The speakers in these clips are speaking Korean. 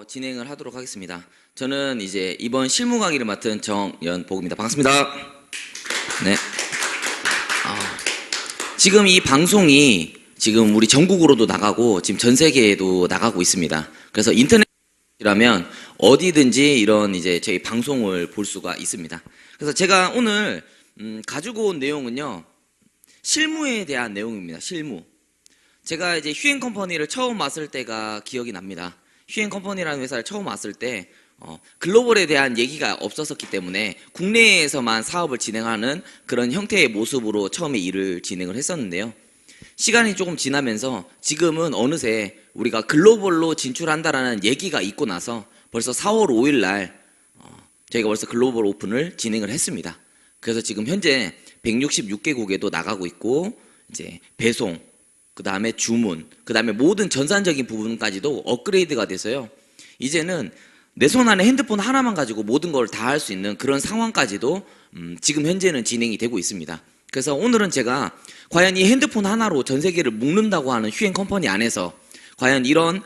진행을 하도록 하겠습니다. 저는 이제 이번 실무 강의를 맡은 정연복입니다. 반갑습니다. 네. 지금 이 방송이 지금 우리 전국으로도 나가고 지금 전 세계에도 나가고 있습니다. 그래서 인터넷이라면 어디든지 이런 이제 저희 방송을 볼 수가 있습니다. 그래서 제가 오늘 가지고 온 내용은요, 실무에 대한 내용입니다. 실무. 제가 이제 휴행컴퍼니를 처음 왔을 때가 기억이 납니다. 휴행컴퍼니라는 회사를 처음 왔을 때 글로벌에 대한 얘기가 없었었기 때문에 국내에서만 사업을 진행하는 그런 형태의 모습으로 처음에 일을 진행을 했었는데요. 시간이 조금 지나면서 지금은 어느새 우리가 글로벌로 진출한다라는 얘기가 있고 나서 벌써 4월 5일 날 저희가 벌써 글로벌 오픈을 진행을 했습니다. 그래서 지금 현재 166개국에도 나가고 있고, 이제 배송, 그 다음에 주문, 그 다음에 모든 전산적인 부분까지도 업그레이드가 돼서요, 이제는 내 손 안에 핸드폰 하나만 가지고 모든 걸 다 할 수 있는 그런 상황까지도 지금 현재는 진행이 되고 있습니다. 그래서 오늘은 제가 과연 이 핸드폰 하나로 전 세계를 묶는다고 하는 휴행 컴퍼니 안에서 과연 이런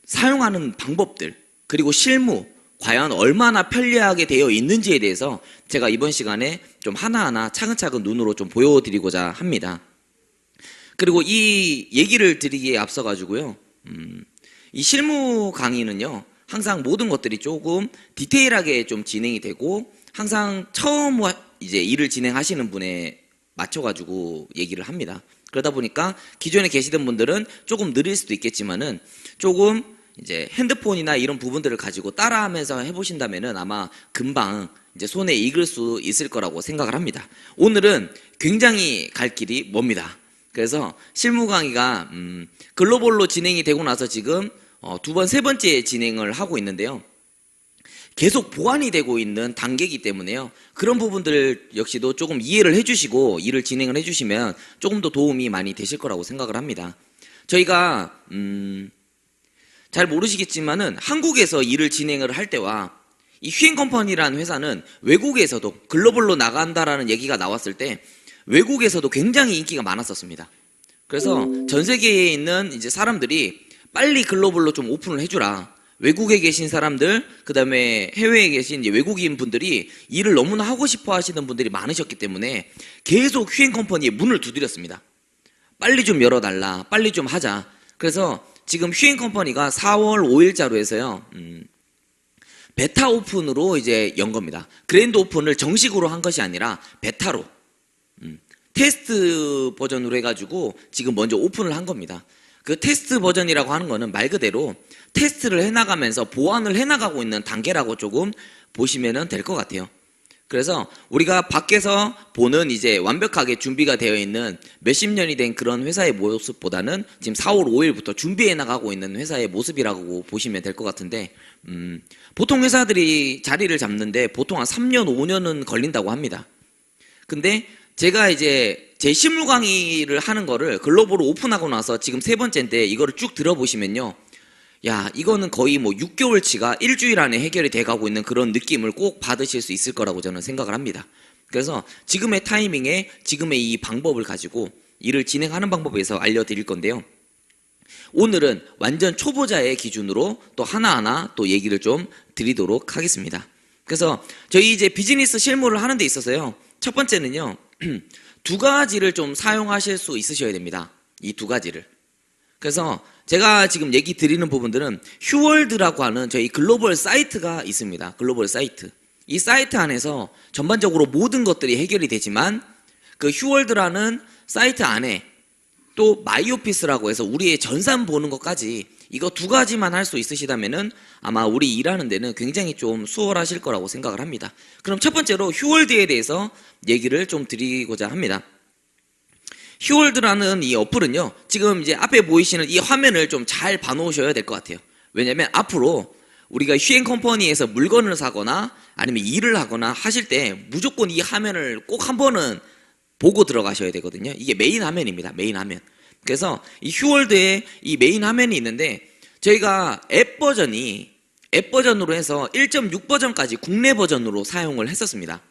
사용하는 방법들, 그리고 실무, 과연 얼마나 편리하게 되어 있는지에 대해서 제가 이번 시간에 좀 하나하나 차근차근 눈으로 좀 보여드리고자 합니다. 그리고 이 얘기를 드리기에 앞서 가지고요, 이 실무 강의는요, 항상 모든 것들이 조금 디테일하게 좀 진행이 되고, 항상 처음 이제 일을 진행하시는 분에 맞춰가지고 얘기를 합니다. 그러다 보니까 기존에 계시던 분들은 조금 느릴 수도 있겠지만은 조금 이제 핸드폰이나 이런 부분들을 가지고 따라하면서 해보신다면은 아마 금방 이제 손에 익을 수 있을 거라고 생각을 합니다. 오늘은 굉장히 갈 길이 멉니다. 그래서 실무 강의가 글로벌로 진행이 되고 나서 지금 두 번, 세 번째 진행을 하고 있는데요. 계속 보완이 되고 있는 단계이기 때문에요. 그런 부분들 역시도 조금 이해를 해주시고 일을 진행을 해주시면 조금 더 도움이 많이 되실 거라고 생각을 합니다. 저희가 잘 모르시겠지만은 한국에서 일을 진행을 할 때와 이 휴행컴퍼니라는 회사는 외국에서도 글로벌로 나간다라는 얘기가 나왔을 때 외국에서도 굉장히 인기가 많았었습니다. 그래서 전 세계에 있는 이제 사람들이 빨리 글로벌로 좀 오픈을 해주라. 외국에 계신 사람들, 그 다음에 해외에 계신 이제 외국인 분들이 일을 너무나 하고 싶어 하시는 분들이 많으셨기 때문에 계속 휴행컴퍼니에 문을 두드렸습니다. 빨리 좀 열어달라. 빨리 좀 하자. 그래서 지금 휴행컴퍼니가 4월 5일자로 해서요, 베타 오픈으로 이제 연 겁니다. 그랜드 오픈을 정식으로 한 것이 아니라 베타로, 테스트 버전으로 해가지고 지금 먼저 오픈을 한 겁니다. 그 테스트 버전이라고 하는 거는 말 그대로 테스트를 해나가면서 보완을 해나가고 있는 단계라고 조금 보시면 될 것 같아요. 그래서 우리가 밖에서 보는 이제 완벽하게 준비가 되어 있는 몇십 년이 된 그런 회사의 모습보다는 지금 4월 5일부터 준비해 나가고 있는 회사의 모습이라고 보시면 될 것 같은데, 보통 회사들이 자리를 잡는데 보통 한 3년, 5년은 걸린다고 합니다. 근데 제가 이제 제 실무 강의를 하는 거를 글로벌로 오픈하고 나서 지금 세 번째인데 이거를 쭉 들어보시면요, 야, 이거는 거의 뭐 6개월치가 일주일 안에 해결이 돼가고 있는 그런 느낌을 꼭 받으실 수 있을 거라고 저는 생각을 합니다. 그래서 지금의 타이밍에 지금의 이 방법을 가지고 일을 진행하는 방법에 대해서 알려드릴 건데요. 오늘은 완전 초보자의 기준으로 또 하나하나 또 얘기를 좀 드리도록 하겠습니다. 그래서 저희 이제 비즈니스 실무를 하는 데 있어서요, 첫 번째는요, 두 가지를 좀 사용하실 수 있으셔야 됩니다. 이 두 가지를. 그래서 제가 지금 얘기 드리는 부분들은 휴월드라고 하는 저희 글로벌 사이트가 있습니다. 글로벌 사이트. 이 사이트 안에서 전반적으로 모든 것들이 해결이 되지만 그 휴월드라는 사이트 안에 또 마이오피스라고 해서 우리의 전산 보는 것까지 이거 두 가지만 할 수 있으시다면은 아마 우리 일하는 데는 굉장히 좀 수월하실 거라고 생각을 합니다. 그럼 첫 번째로 휴월드에 대해서 얘기를 좀 드리고자 합니다. 휴월드라는 이 어플은요, 지금 이제 앞에 보이시는 이 화면을 좀 잘 봐놓으셔야 될 것 같아요. 왜냐면 앞으로 우리가 휴행컴퍼니에서 물건을 사거나 아니면 일을 하거나 하실 때 무조건 이 화면을 꼭 한 번은 보고 들어가셔야 되거든요. 이게 메인 화면입니다. 메인 화면. 그래서 이 휴월드에 이 메인 화면이 있는데 저희가 앱 버전으로 해서 1.6 버전까지 국내 버전으로 사용을 했었습니다.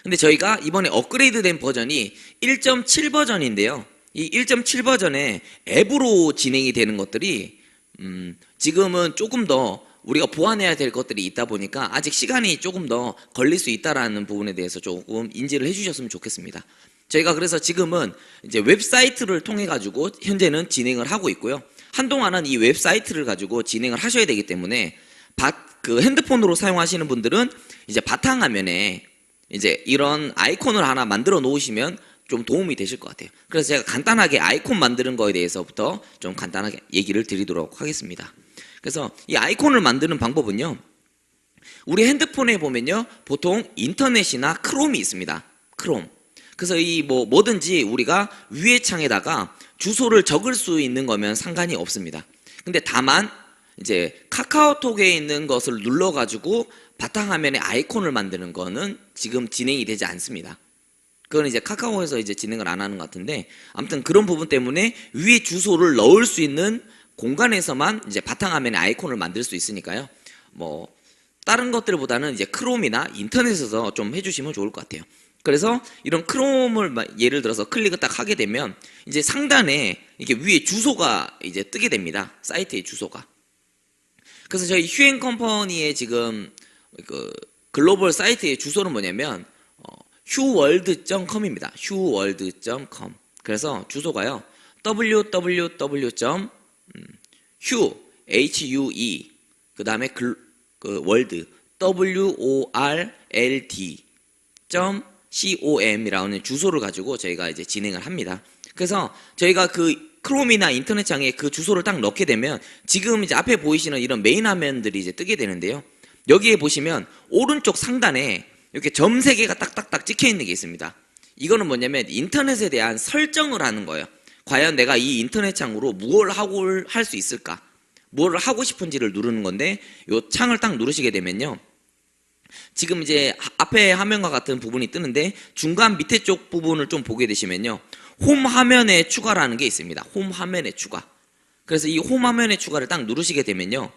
근데 저희가 이번에 업그레이드 된 버전이 1.7 버전인데요. 이 1.7 버전에 앱으로 진행이 되는 것들이 지금은 조금 더 우리가 보완해야 될 것들이 있다 보니까 아직 시간이 조금 더 걸릴 수 있다라는 부분에 대해서 조금 인지를 해주셨으면 좋겠습니다. 저희가 그래서 지금은 이제 웹사이트를 통해 가지고 현재는 진행을 하고 있고요. 한동안은 이 웹사이트를 가지고 진행을 하셔야 되기 때문에 그 핸드폰으로 사용하시는 분들은 이제 바탕화면에 이제 이런 아이콘을 하나 만들어 놓으시면 좀 도움이 되실 것 같아요. 그래서 제가 간단하게 아이콘 만드는 거에 대해서부터 좀 간단하게 얘기를 드리도록 하겠습니다. 그래서 이 아이콘을 만드는 방법은요, 우리 핸드폰에 보면요 보통 인터넷이나 크롬이 있습니다. 크롬. 그래서 이 뭐든지 우리가 위에 창에다가 주소를 적을 수 있는 거면 상관이 없습니다. 근데 다만 이제 카카오톡에 있는 것을 눌러가지고 바탕화면에 아이콘을 만드는 거는 지금 진행이 되지 않습니다. 그건 이제 카카오에서 이제 진행을 안 하는 것 같은데, 아무튼 그런 부분 때문에 위에 주소를 넣을 수 있는 공간에서만 이제 바탕화면에 아이콘을 만들 수 있으니까요. 뭐 다른 것들보다는 이제 크롬이나 인터넷에서 좀 해주시면 좋을 것 같아요. 그래서 이런 크롬을 예를 들어서 클릭을 딱 하게 되면 이제 상단에 이게 위에 주소가 이제 뜨게 됩니다. 사이트의 주소가. 그래서 저희 휴앤컴퍼니의 지금 그 글로벌 사이트의 주소는 뭐냐면 huworld.com입니다. huworld.com. 그래서 주소가요, www.hu hure 그 다음에 world world.com이라는 주소를 가지고 저희가 이제 진행을 합니다. 그래서 저희가 그 크롬이나 인터넷 창에 그 주소를 딱 넣게 되면 지금 이제 앞에 보이시는 이런 메인 화면들이 이제 뜨게 되는데요. 여기에 보시면 오른쪽 상단에 이렇게 점 3개가 딱딱딱 찍혀 있는 게 있습니다. 이거는 뭐냐면 인터넷에 대한 설정을 하는 거예요. 과연 내가 이 인터넷 창으로 무엇을 하고 할 수 있을까? 뭘 하고 싶은지를 누르는 건데, 이 창을 딱 누르시게 되면요, 지금 이제 앞에 화면과 같은 부분이 뜨는데 중간 밑에 쪽 부분을 좀 보게 되시면요, 홈 화면에 추가라는 게 있습니다. 홈 화면에 추가. 그래서 이 홈 화면에 추가를 딱 누르시게 되면요,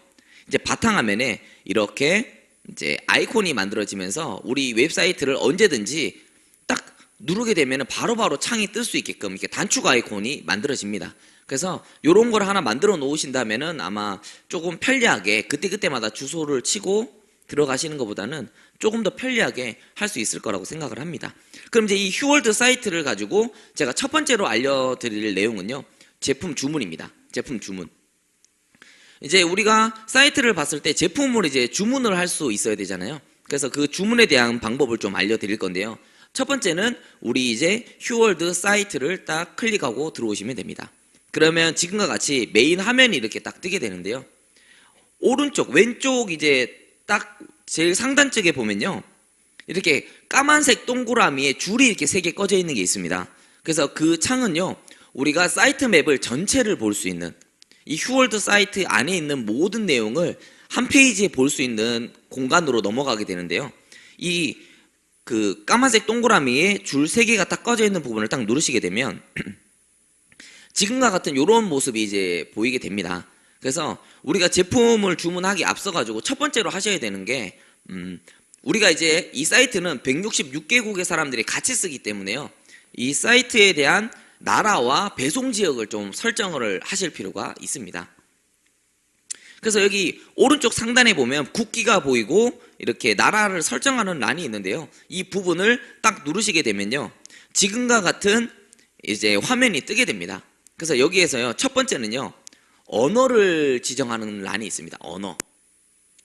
이제 바탕화면에 이렇게 이제 아이콘이 만들어지면서 우리 웹사이트를 언제든지 딱 누르게 되면 바로바로 창이 뜰 수 있게끔 이렇게 단축 아이콘이 만들어집니다. 그래서 이런 걸 하나 만들어 놓으신다면은 아마 조금 편리하게 그때그때마다 주소를 치고 들어가시는 것보다는 조금 더 편리하게 할 수 있을 거라고 생각을 합니다. 그럼 이제 이 휴월드 사이트를 가지고 제가 첫 번째로 알려드릴 내용은요, 제품 주문입니다. 제품 주문. 이제 우리가 사이트를 봤을 때 제품을 이제 주문을 할 수 있어야 되잖아요. 그래서 그 주문에 대한 방법을 좀 알려드릴 건데요. 첫 번째는 우리 이제 휴월드 사이트를 딱 클릭하고 들어오시면 됩니다. 그러면 지금과 같이 메인 화면이 이렇게 딱 뜨게 되는데요. 오른쪽, 왼쪽 이제 딱 제일 상단 쪽에 보면요, 이렇게 까만색 동그라미에 줄이 이렇게 3개 꺼져 있는 게 있습니다. 그래서 그 창은요, 우리가 사이트 맵을 전체를 볼 수 있는, 이 휴월드 사이트 안에 있는 모든 내용을 한 페이지에 볼 수 있는 공간으로 넘어가게 되는데요. 이 그 까만색 동그라미에 줄 3개가 딱 꺼져 있는 부분을 딱 누르시게 되면 지금과 같은 이런 모습이 이제 보이게 됩니다. 그래서 우리가 제품을 주문하기 앞서 가지고 첫 번째로 하셔야 되는 게, 우리가 이제 이 사이트는 166개국의 사람들이 같이 쓰기 때문에요, 이 사이트에 대한 나라와 배송 지역을 좀 설정을 하실 필요가 있습니다. 그래서 여기 오른쪽 상단에 보면 국기가 보이고 이렇게 나라를 설정하는 란이 있는데요, 이 부분을 딱 누르시게 되면요, 지금과 같은 이제 화면이 뜨게 됩니다. 그래서 여기에서요, 첫 번째는요, 언어를 지정하는 란이 있습니다. 언어.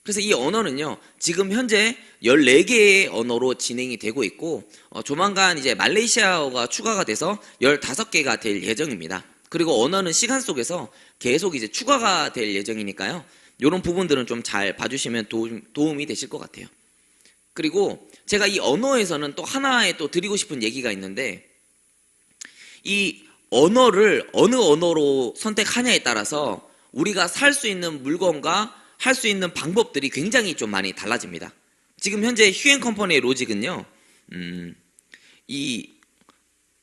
그래서 이 언어는요, 지금 현재 14개의 언어로 진행이 되고 있고, 조만간 이제 말레이시아어가 추가가 돼서 15개가 될 예정입니다. 그리고 언어는 시간 속에서 계속 이제 추가가 될 예정이니까요, 이런 부분들은 좀 잘 봐주시면 도움이 되실 것 같아요. 그리고 제가 이 언어에서는 또 하나에 또 드리고 싶은 얘기가 있는데, 이 언어를 어느 언어로 선택하냐에 따라서 우리가 살 수 있는 물건과 할 수 있는 방법들이 굉장히 좀 많이 달라집니다. 지금 현재 휴앤컴퍼니의 로직은요, 이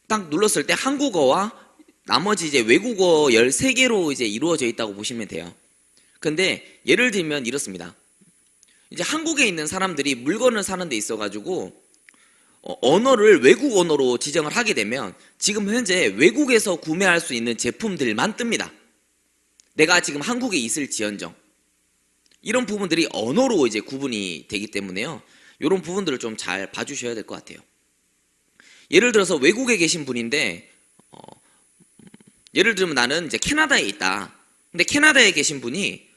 딱 눌렀을 때 한국어와 나머지 이제 외국어 13개로 이제 이루어져 있다고 보시면 돼요. 근데 예를 들면 이렇습니다. 이제 한국에 있는 사람들이 물건을 사는 데 있어가지고 언어를 외국 언어로 지정을 하게 되면 지금 현재 외국에서 구매할 수 있는 제품들만 뜹니다. 내가 지금 한국에 있을지언정 이런 부분들이 언어로 이제 구분이 되기 때문에요. 이런 부분들을 좀 잘 봐주셔야 될 것 같아요. 예를 들어서 외국에 계신 분인데 예를 들면 나는 이제 캐나다에 있다. 근데 캐나다에 계신 분이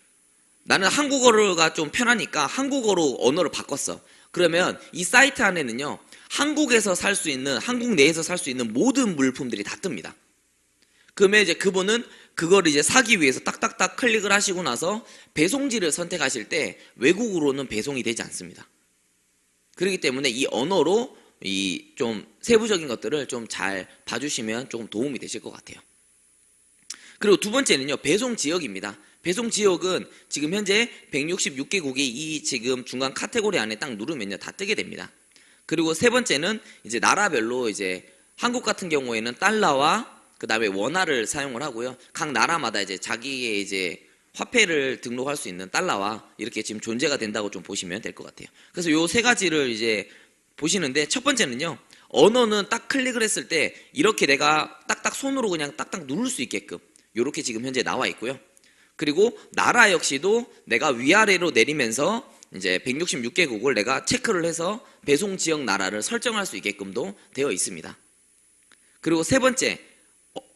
나는 한국어가 좀 편하니까 한국어로 언어를 바꿨어. 그러면 이 사이트 안에는요, 한국에서 살 수 있는, 한국 내에서 살 수 있는 모든 물품들이 다 뜹니다. 그러면 이제 그분은 그걸 이제 사기 위해서 딱딱딱 클릭을 하시고 나서 배송지를 선택하실 때 외국으로는 배송이 되지 않습니다. 그렇기 때문에 이 언어로 이 좀 세부적인 것들을 좀 잘 봐주시면 조금 도움이 되실 것 같아요. 그리고 두 번째는요, 배송 지역입니다. 배송 지역은 지금 현재 166개국이 이 지금 중간 카테고리 안에 딱 누르면요, 다 뜨게 됩니다. 그리고 세 번째는 이제 나라별로 이제 한국 같은 경우에는 달러와 그 다음에 원화를 사용을 하고요. 각 나라마다 이제 자기의 이제 화폐를 등록할 수 있는 달러와 이렇게 지금 존재가 된다고 좀 보시면 될 것 같아요. 그래서 요 세 가지를 이제 보시는데, 첫 번째는요, 언어는 딱 클릭을 했을 때 이렇게 내가 딱딱 손으로 그냥 딱딱 누를 수 있게끔 이렇게 지금 현재 나와 있고요. 그리고 나라 역시도 내가 위아래로 내리면서 이제 166개국을 내가 체크를 해서 배송 지역 나라를 설정할 수 있게끔도 되어 있습니다. 그리고 세 번째,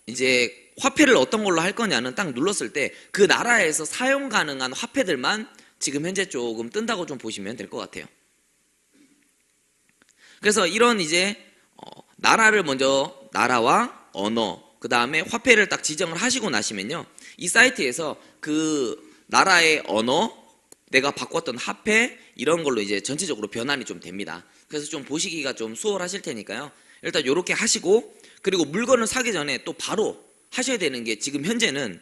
이제 화폐를 어떤 걸로 할 거냐는 딱 눌렀을 때 그 나라에서 사용 가능한 화폐들만 지금 현재 조금 뜬다고 좀 보시면 될 것 같아요. 그래서 이런 이제 나라를 먼저, 나라와 언어, 그 다음에 화폐를 딱 지정을 하시고 나시면요, 이 사이트에서 그 나라의 언어, 내가 바꿨던 화폐 이런 걸로 이제 전체적으로 변환이 좀 됩니다. 그래서 좀 보시기가 좀 수월하실 테니까요, 일단 이렇게 하시고, 그리고 물건을 사기 전에 또 바로 하셔야 되는 게, 지금 현재는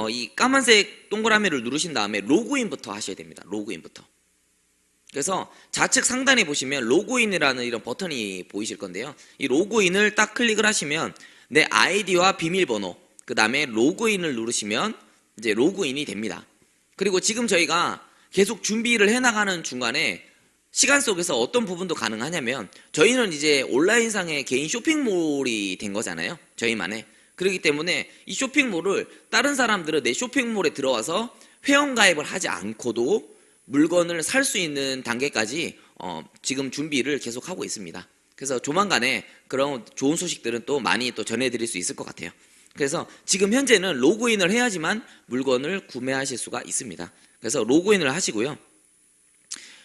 이 까만색 동그라미를 누르신 다음에 로그인부터 하셔야 됩니다. 로그인부터. 그래서 좌측 상단에 보시면 로그인이라는 이런 버튼이 보이실 건데요, 이 로그인을 딱 클릭을 하시면 내 아이디와 비밀번호, 그 다음에 로그인을 누르시면 이제 로그인이 됩니다. 그리고 지금 저희가 계속 준비를 해나가는 중간에 시간 속에서 어떤 부분도 가능하냐면, 저희는 이제 온라인상의 개인 쇼핑몰이 된 거잖아요, 저희만의. 그렇기 때문에 이 쇼핑몰을 다른 사람들은 내 쇼핑몰에 들어와서 회원가입을 하지 않고도 물건을 살 수 있는 단계까지 지금 준비를 계속 하고 있습니다. 그래서 조만간에 그런 좋은 소식들은 또 많이 또 전해드릴 수 있을 것 같아요. 그래서 지금 현재는 로그인을 해야지만 물건을 구매하실 수가 있습니다. 그래서 로그인을 하시고요.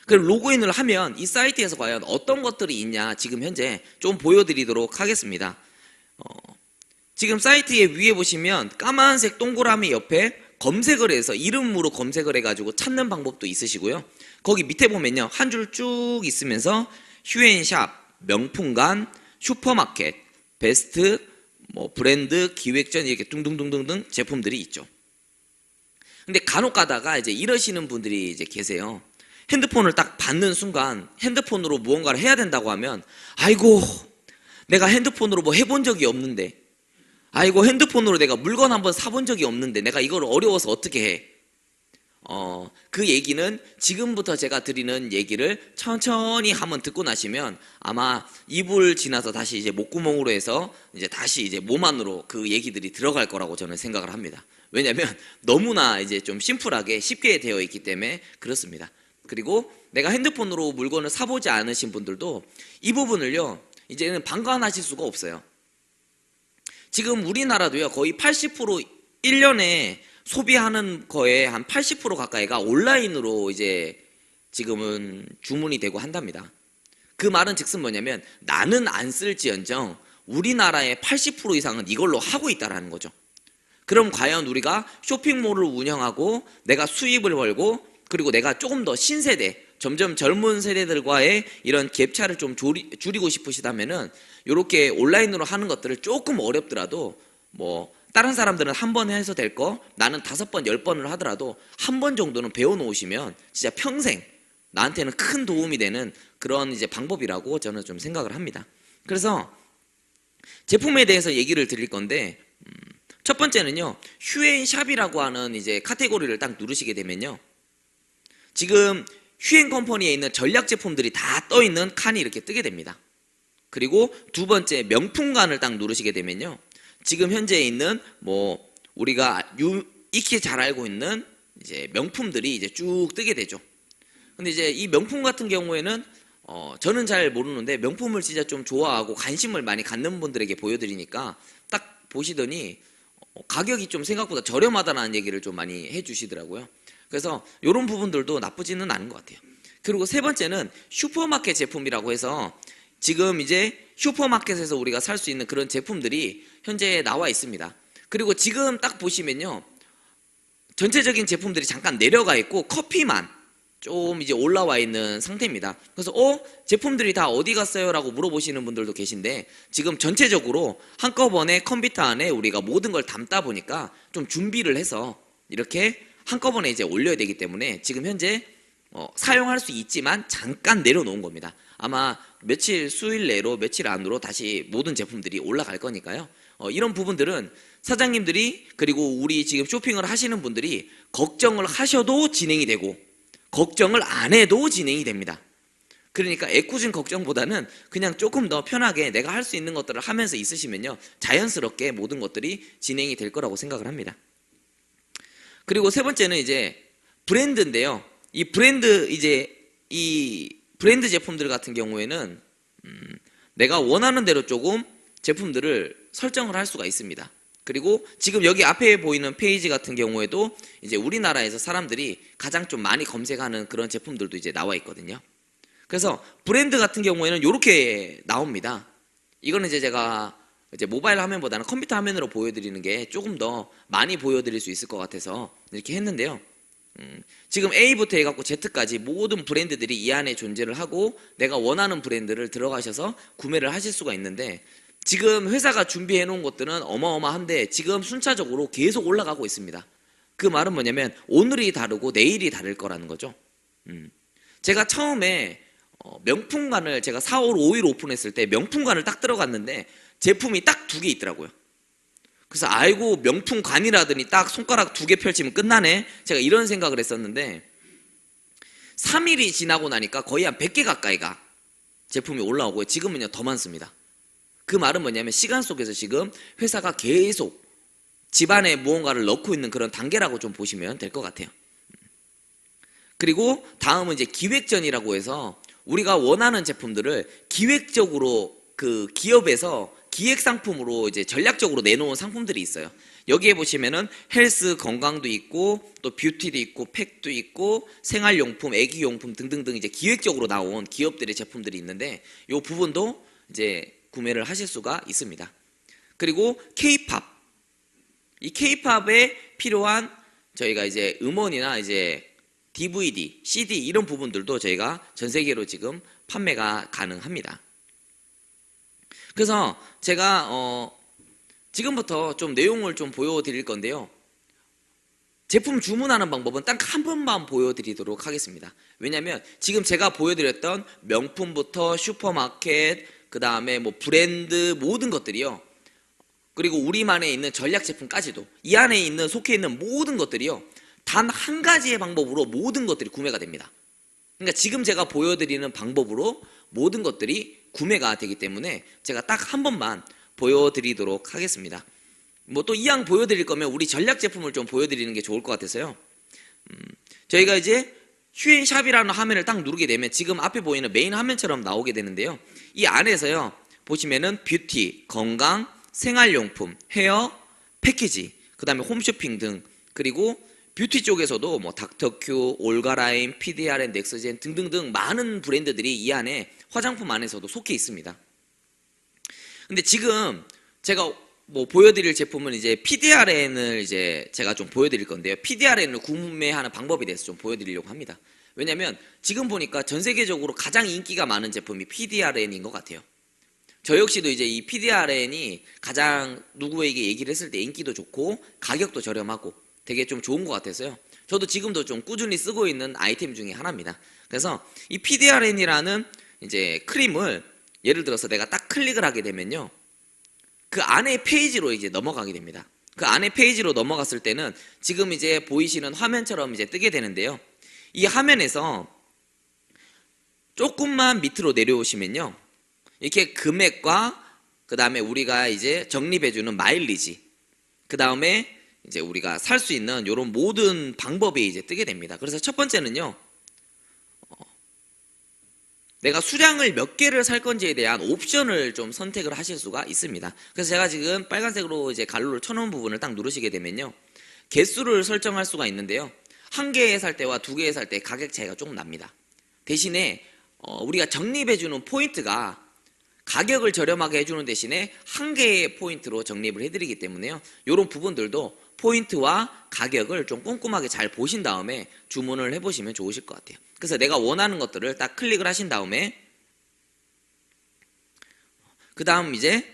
그럼 로그인을 하면 이 사이트에서 과연 어떤 것들이 있냐 지금 현재 좀 보여드리도록 하겠습니다. 지금 사이트의 위에 보시면 까만색 동그라미 옆에 검색을 해서 이름으로 검색을 해가지고 찾는 방법도 있으시고요. 거기 밑에 보면요, 한 줄 쭉 있으면서 휴앤샵, 명품관, 슈퍼마켓, 베스트, 뭐 브랜드, 기획전 이렇게 둥둥둥둥 제품들이 있죠. 근데 간혹 가다가 이제 이러시는 분들이 이제 계세요. 핸드폰을 딱 받는 순간 핸드폰으로 무언가를 해야 된다고 하면, 아이고 내가 핸드폰으로 뭐 해본 적이 없는데, 아이고 핸드폰으로 내가 물건 한번 사본 적이 없는데 내가 이걸 어려워서 어떻게 해. 그 얘기는 지금부터 제가 드리는 얘기를 천천히 한번 듣고 나시면 아마 입을 지나서 다시 이제 목구멍으로 해서 이제 다시 이제 몸 안으로 그 얘기들이 들어갈 거라고 저는 생각을 합니다. 왜냐면 너무나 이제 좀 심플하게 쉽게 되어 있기 때문에 그렇습니다. 그리고 내가 핸드폰으로 물건을 사보지 않으신 분들도 이 부분을요, 이제는 방관하실 수가 없어요. 지금 우리나라도요, 거의 80% 1년에 소비하는 거에 한 80% 가까이가 온라인으로 이제 지금은 주문이 되고 한답니다. 그 말은 즉슨 뭐냐면, 나는 안 쓸지언정 우리나라의 80% 이상은 이걸로 하고 있다라는 거죠. 그럼 과연 우리가 쇼핑몰을 운영하고 내가 수입을 벌고, 그리고 내가 조금 더 신세대, 점점 젊은 세대들과의 이런 갭차를 좀 줄이고 싶으시다면은 이렇게 온라인으로 하는 것들을 조금 어렵더라도, 뭐 다른 사람들은 한 번 해서 될 거 나는 5번, 10번을 하더라도 한 번 정도는 배워놓으시면 진짜 평생 나한테는 큰 도움이 되는 그런 이제 방법이라고 저는 좀 생각을 합니다. 그래서 제품에 대해서 얘기를 드릴 건데, 첫 번째는요, 휴앤샵이라고 하는 이제 카테고리를 딱 누르시게 되면요, 지금 휴앤 컴퍼니에 있는 전략 제품들이 다 떠 있는 칸이 이렇게 뜨게 됩니다. 그리고 두 번째 명품관을 딱 누르시게 되면요, 지금 현재 있는 뭐 우리가 익히 잘 알고 있는 이제 명품들이 이제 쭉 뜨게 되죠. 근데 이제 이 명품 같은 경우에는 저는 잘 모르는데 명품을 진짜 좀 좋아하고 관심을 많이 갖는 분들에게 보여드리니까 딱 보시더니 가격이 좀 생각보다 저렴하다는 얘기를 좀 많이 해주시더라고요. 그래서 이런 부분들도 나쁘지는 않은 것 같아요. 그리고 세 번째는 슈퍼마켓 제품이라고 해서 지금 이제 슈퍼마켓에서 우리가 살 수 있는 그런 제품들이 현재 나와 있습니다. 그리고 지금 딱 보시면요, 전체적인 제품들이 잠깐 내려가 있고 커피만 좀 이제 올라와 있는 상태입니다. 그래서 제품들이 다 어디 갔어요? 라고 물어보시는 분들도 계신데, 지금 전체적으로 한꺼번에 컴퓨터 안에 우리가 모든 걸 담다 보니까 좀 준비를 해서 이렇게 한꺼번에 이제 올려야 되기 때문에 지금 현재 사용할 수 있지만 잠깐 내려놓은 겁니다. 아마 수일 내로 며칠 안으로 다시 모든 제품들이 올라갈 거니까요. 이런 부분들은 사장님들이, 그리고 우리 지금 쇼핑을 하시는 분들이 걱정을 하셔도 진행이 되고 걱정을 안 해도 진행이 됩니다. 그러니까 애꿎은 걱정보다는 그냥 조금 더 편하게 내가 할 수 있는 것들을 하면서 있으시면요, 자연스럽게 모든 것들이 진행이 될 거라고 생각을 합니다. 그리고 세 번째는 이제 브랜드인데요. 이 브랜드 제품들 같은 경우에는 내가 원하는 대로 조금 제품들을 설정을 할 수가 있습니다. 그리고 지금 여기 앞에 보이는 페이지 같은 경우에도 이제 우리나라에서 사람들이 가장 좀 많이 검색하는 그런 제품들도 이제 나와 있거든요. 그래서 브랜드 같은 경우에는 이렇게 나옵니다. 이거는 이제 제가 이제 모바일 화면보다는 컴퓨터 화면으로 보여드리는 게 조금 더 많이 보여드릴 수 있을 것 같아서 이렇게 했는데요. 지금 A부터 해갖고 Z까지 모든 브랜드들이 이 안에 존재를 하고 내가 원하는 브랜드를 들어가셔서 구매를 하실 수가 있는데, 지금 회사가 준비해 놓은 것들은 어마어마한데 지금 순차적으로 계속 올라가고 있습니다. 그 말은 뭐냐면 오늘이 다르고 내일이 다를 거라는 거죠. 제가 처음에 명품관을 제가 4월 5일 오픈했을 때 명품관을 딱 들어갔는데 제품이 딱 2개 있더라고요. 그래서 아이고, 명품관이라더니 딱 손가락 2개 펼치면 끝나네, 제가 이런 생각을 했었는데 3일이 지나고 나니까 거의 한 100개 가까이가 제품이 올라오고요. 지금은요 더 많습니다. 그 말은 뭐냐면 시간 속에서 지금 회사가 계속 집안에 무언가를 넣고 있는 그런 단계라고 좀 보시면 될 것 같아요. 그리고 다음은 이제 기획전이라고 해서 우리가 원하는 제품들을 기획적으로 그 기업에서 기획 상품으로 이제 전략적으로 내놓은 상품들이 있어요. 여기에 보시면은 헬스, 건강도 있고 또 뷰티도 있고 팩도 있고 생활용품, 애기용품 등등등 이제 기획적으로 나온 기업들의 제품들이 있는데 이 부분도 이제 구매를 하실 수가 있습니다. 그리고 K-팝, 이 K-팝에 필요한 저희가 이제 음원이나 이제 DVD, CD 이런 부분들도 저희가 전 세계로 지금 판매가 가능합니다. 그래서 제가 지금부터 좀 내용을 좀 보여드릴 건데요. 제품 주문하는 방법은 딱 한 번만 보여드리도록 하겠습니다. 왜냐하면 지금 제가 보여드렸던 명품부터 슈퍼마켓, 그 다음에 뭐 브랜드 모든 것들이요, 그리고 우리만에 있는 전략 제품까지도 이 안에 있는 속해 있는 모든 것들이요, 단 한 가지의 방법으로 모든 것들이 구매가 됩니다. 그러니까 지금 제가 보여드리는 방법으로 모든 것들이 구매가 되기 때문에 제가 딱 한 번만 보여드리도록 하겠습니다. 뭐 또 이왕 보여드릴 거면 우리 전략 제품을 좀 보여드리는 게 좋을 것 같아서요. 저희가 이제 휴앤샵이라는 화면을 딱 누르게 되면 지금 앞에 보이는 메인 화면처럼 나오게 되는데요. 이 안에서요 보시면은 뷰티, 건강, 생활용품, 헤어, 패키지, 그 다음에 홈쇼핑 등, 그리고 뷰티 쪽에서도 뭐 닥터큐, 올가라인, PDRN, 넥스젠 등등등 많은 브랜드들이 이 안에 화장품 안에서도 속해 있습니다. 근데 지금 제가 뭐 보여드릴 제품은 이제 PDRN을 이제 제가 좀 보여드릴 건데요. PDRN을 구매하는 방법에 대해서 좀 보여드리려고 합니다. 왜냐면 지금 보니까 전 세계적으로 가장 인기가 많은 제품이 PDRN인 것 같아요. 저 역시도 이제 이 PDRN이 가장 누구에게 얘기를 했을 때 인기도 좋고 가격도 저렴하고 되게 좀 좋은 것 같아서요. 저도 지금도 좀 꾸준히 쓰고 있는 아이템 중에 하나입니다. 그래서 이 PDRN이라는 이제 크림을 예를 들어서 내가 딱 클릭을 하게 되면요, 그 안에 페이지로 이제 넘어가게 됩니다. 그 안에 페이지로 넘어갔을 때는 지금 이제 보이시는 화면처럼 이제 뜨게 되는데요. 이 화면에서 조금만 밑으로 내려오시면요, 이렇게 금액과 그 다음에 우리가 이제 적립해주는 마일리지, 그 다음에 이제 우리가 살 수 있는 이런 모든 방법이 이제 뜨게 됩니다. 그래서 첫 번째는요, 내가 수량을 몇 개를 살 건지에 대한 옵션을 좀 선택을 하실 수가 있습니다. 그래서 제가 지금 빨간색으로 이제 가로를 쳐놓은 부분을 딱 누르시게 되면요, 개수를 설정할 수가 있는데요, 한 개에 살 때와 두 개에 살 때 가격 차이가 조금 납니다. 대신에 우리가 적립해주는 포인트가 가격을 저렴하게 해주는 대신에 한 개의 포인트로 적립을 해드리기 때문에요, 이런 부분들도 포인트와 가격을 좀 꼼꼼하게 잘 보신 다음에 주문을 해보시면 좋으실 것 같아요. 그래서 내가 원하는 것들을 딱 클릭을 하신 다음에 그 다음 이제